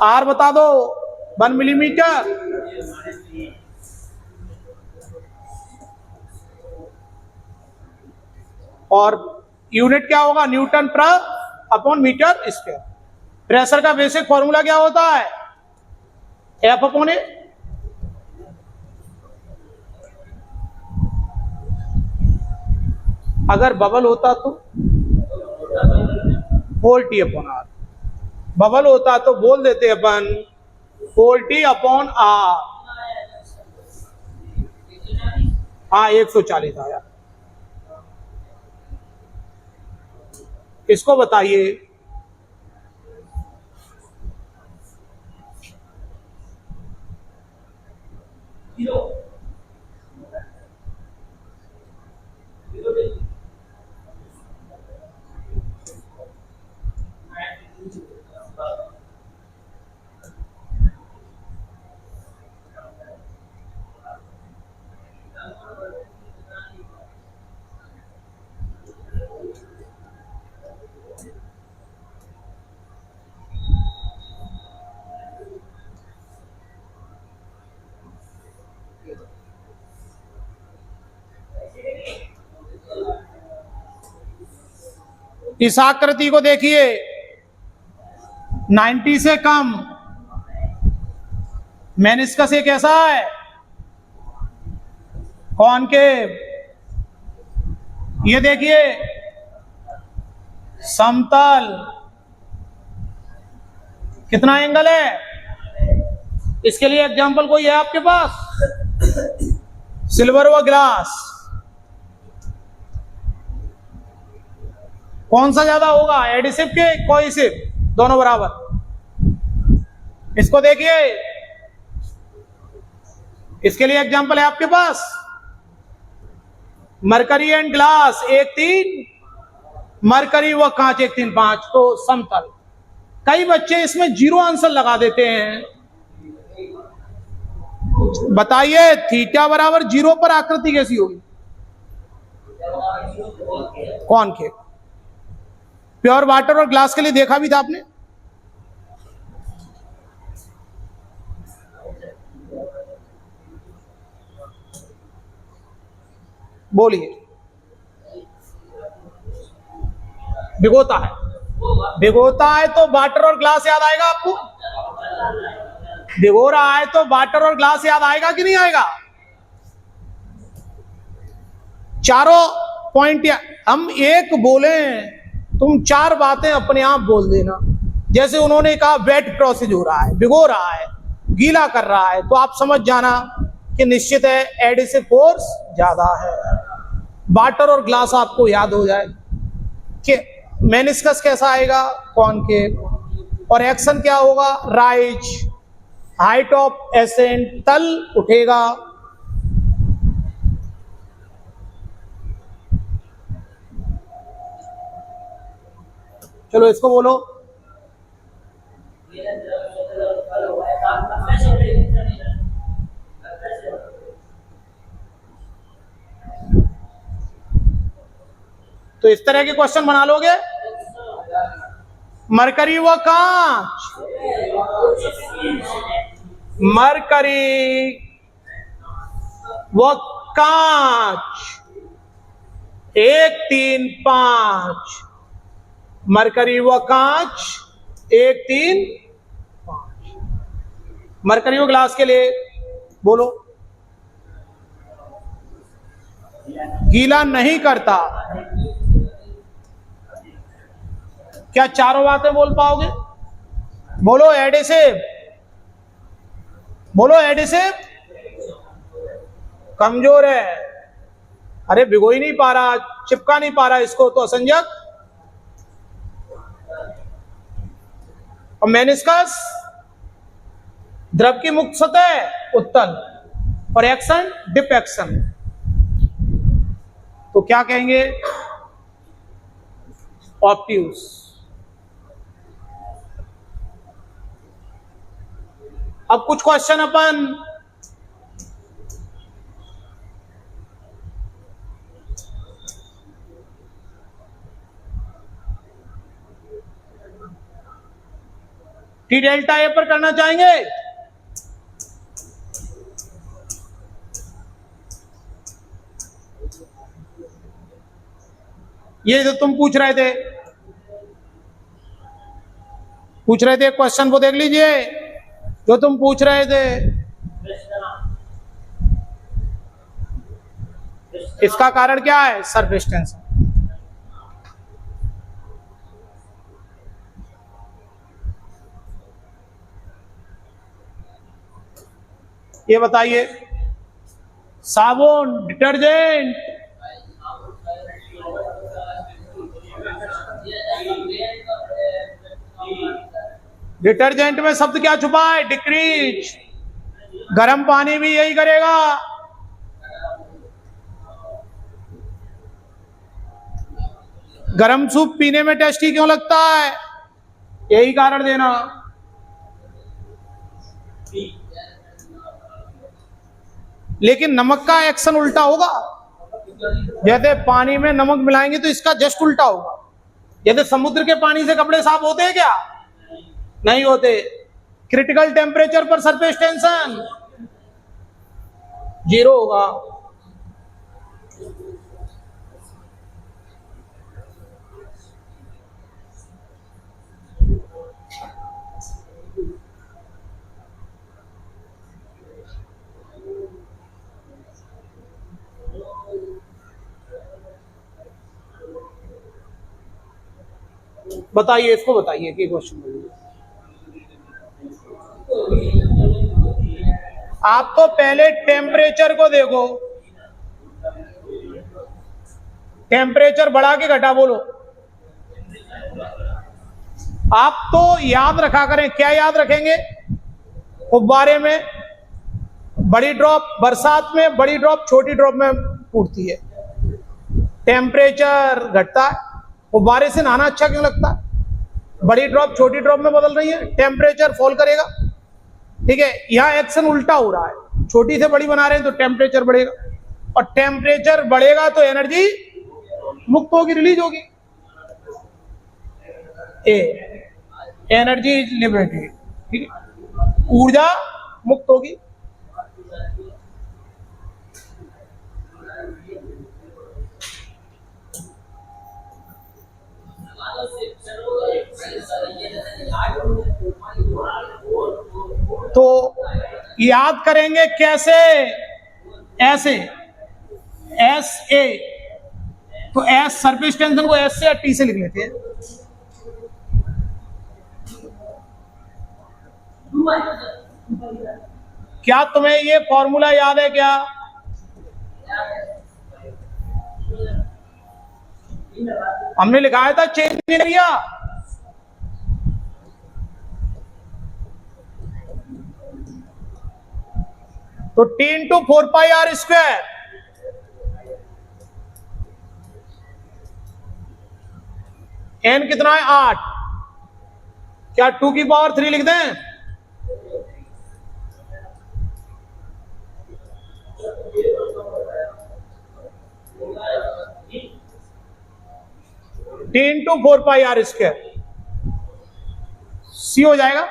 R बता दो, 1 मिलीमीटर। और यूनिट क्या होगा? न्यूटन पर मीटर स्क्वायर। प्रेशर का बेसिक फॉर्मूला क्या होता है? F/A। अगर बबल होता तो 4T/R। बबल होता तो बोल देते अपन 4T/R। हाँ, 140 आया। इसको बताइए, इस आकृति को देखिए, 90 से कम मेनिस्कस एक ऐसा है कॉनकेव। ये देखिए समतल, कितना एंगल है? इसके लिए एग्जांपल कोई है आपके पास? सिल्वर व ग्लास, कौन सा ज्यादा होगा? एडिसिव के कोहेसिव? दोनों बराबर। इसको देखिए, इसके लिए एग्जांपल है आपके पास मरकरी एंड ग्लास 1:3, मरकरी व कांच 1:3:5। तो समतल। कई बच्चे इसमें 0 आंसर लगा देते हैं। बताइए थीटा बराबर 0 पर आकृति कैसी होगी? कॉनकेव। प्योर वाटर और ग्लास के लिए देखा भी था आपने। बोलिए। भिगोता है, भिगोता है तो वाटर और ग्लास याद आएगा आपको? भिगो रहा है तो वाटर और ग्लास याद आएगा कि नहीं आएगा? चारों पॉइंट हम एक बोले, तुम 4 बातें अपने आप बोल देना। जैसे उन्होंने कहा वेट प्रोसेस हो रहा है, भिगो रहा है, गीला कर रहा है, तो आप समझ जाना कि निश्चित है एडिसिव फोर्स ज्यादा है। वाटर और ग्लास आपको याद हो जाए कि मेनिस्कस कैसा आएगा? कॉनकेव। और एक्शन क्या होगा? राइज। हाइट ऑफ एसेंट, तल उठेगा। चलो इसको बोलो। तो इस तरह के क्वेश्चन बना लोगे। मरकरी व कांच, मरकरी व कांच 1:3:5। मरकरी व कांच 1 3 5। मरकरी व ग्लास के लिए बोलो। गीला नहीं करता। क्या चारों बातें बोल पाओगे? बोलो एडिसिव, बोलो एडिसिव। कमजोर है, अरे भिगो ही नहीं पा रहा, चिपका नहीं पा रहा इसको, तो असंजक। और मेनिस्कस द्रव की मुक्त सतह उत्तल, और एक्शन डिप एक्शन, तो क्या कहेंगे? ऑप्ट्यूस। अब कुछ question upon T delta A पर करना चाहेंगे। ये जो तुम पूछ रहे थे क्वेश्चन को देख लीजिए, जो तुम पूछ रहे थे। इसका कारण क्या है? Surface tension. ये बताइए, साबुन, डिटर्जेंट, डिटर्जेंट में शब्द क्या छुपा है? डिक्रीज। गर्म पानी भी यही करेगा। गर्म सूप पीने में टेस्टी क्यों लगता है? यही कारण देना। लेकिन नमक का एक्शन उल्टा होगा। जैसे पानी में नमक मिलाएंगे तो इसका जस्ट उल्टा होगा। जैसे समुद्र के पानी से कपड़े साफ होते हैं क्या? नहीं होते। क्रिटिकल टेम्परेचर पर सरफेस टेंशन 0 होगा। बताइए, इसको बताइए कि क्वेश्चन। आप तो पहले टेम्परेचर को देखो, टेम्परेचर बढ़ा के घटा बोलो। आप तो याद रखा करें। क्या याद रखेंगे? फुब्बारे में बड़ी ड्रॉप, बरसात में बड़ी ड्रॉप छोटी ड्रॉप में फूटती है, टेम्परेचर घटता है। फुब्बारे से नहाना अच्छा क्यों लगता है? बड़ी ड्रॉप छोटी ड्रॉप में बदल रही है, टेम्परेचर फॉल करेगा। ठीक है, यहां एक्शन उल्टा हो रहा है। छोटी से बड़ी बना रहे हैं तो टेम्परेचर बढ़ेगा, और टेम्परेचर बढ़ेगा तो एनर्जी मुक्त होगी, रिलीज होगी। Energy is liberated. ठीक है, ऊर्जा मुक्त होगी। तो याद करेंगे कैसे? ऐसे एस ए, तो एस सरफेस टेंशन को एस से या टी से लिख लेते हैं। क्या तुम्हें ये फॉर्मूला याद है क्या? हमने लिखाया था चेंज इन एरिया। तो T इंटू 4πr²। n कितना है? 8। क्या 2 की पावर 3 लिख दें? T into 4πr²। C हो जाएगा,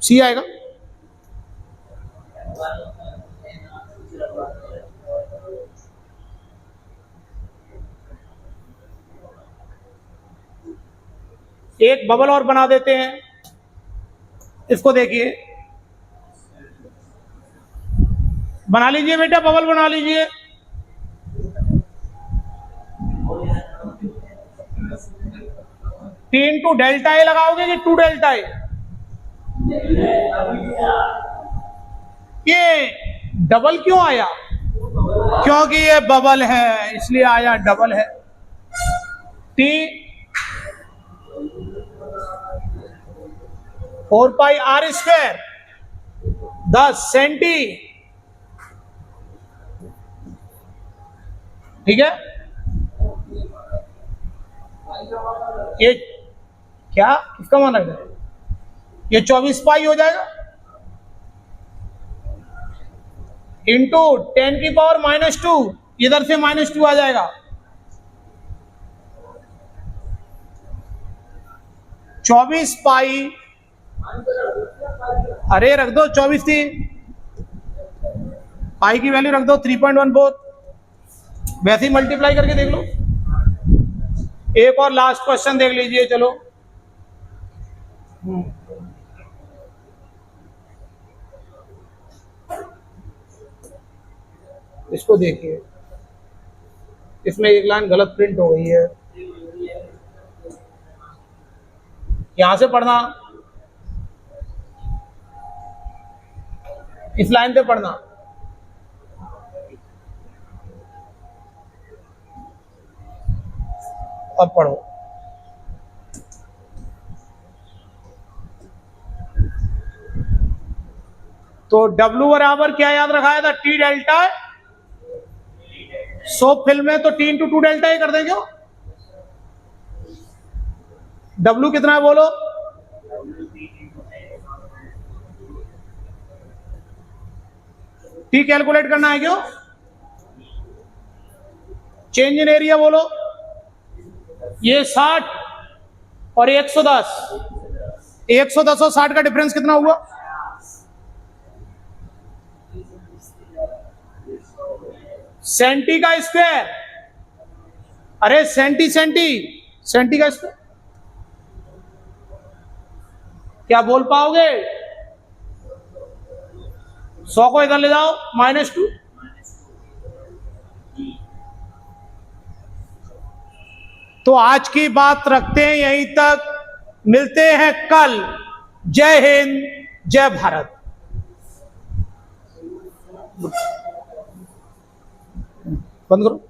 C आएगा। एक बबल और बना देते हैं, इसको देखिए, बना लीजिए बेटा, बबल बना लीजिए। टी इंटू डेल्टा ए लगाओगे कि 2 डेल्टा ए? ये डबल क्यों आया? क्योंकि ये बबल है इसलिए आया डबल है। T 4 pi r square 10 centi, ठीक है। ये क्या किसका माना है? ये 24 पाई हो जाएगा इंटू 10 की पावर -2, इधर से -2 आ जाएगा। 24 पाई, अरे रख दो, 24 थी, पाई की वैल्यू रख दो 3.14, वैसे ही मल्टीप्लाई करके देख लो। एक और लास्ट क्वेश्चन देख लीजिए, चलो। इसको देखिए, इसमें एक लाइन गलत प्रिंट हो गई है, यहां से पढ़ना, इस लाइन पे पढ़ना। अब पढ़ो। तो W बराबर क्या याद रखाया था? T delta. सो फिल्म में तो टी इंटू 2 डेल्टा ही कर देंगे। W कितना है बोलो? टी कैलकुलेट करना है क्यों? चेंज इन एरिया बोलो। ये 60 और 110, 110 और 60 का डिफरेंस कितना हुआ? सेंटी का स्क्वायर। अरे सेंटी का स्क्वायर। क्या बोल पाओगे? 100 को इधर ले जाओ, -2। तो आज की बात रखते हैं यहीं तक, मिलते हैं कल। जय हिंद, जय भारत। बंद करो।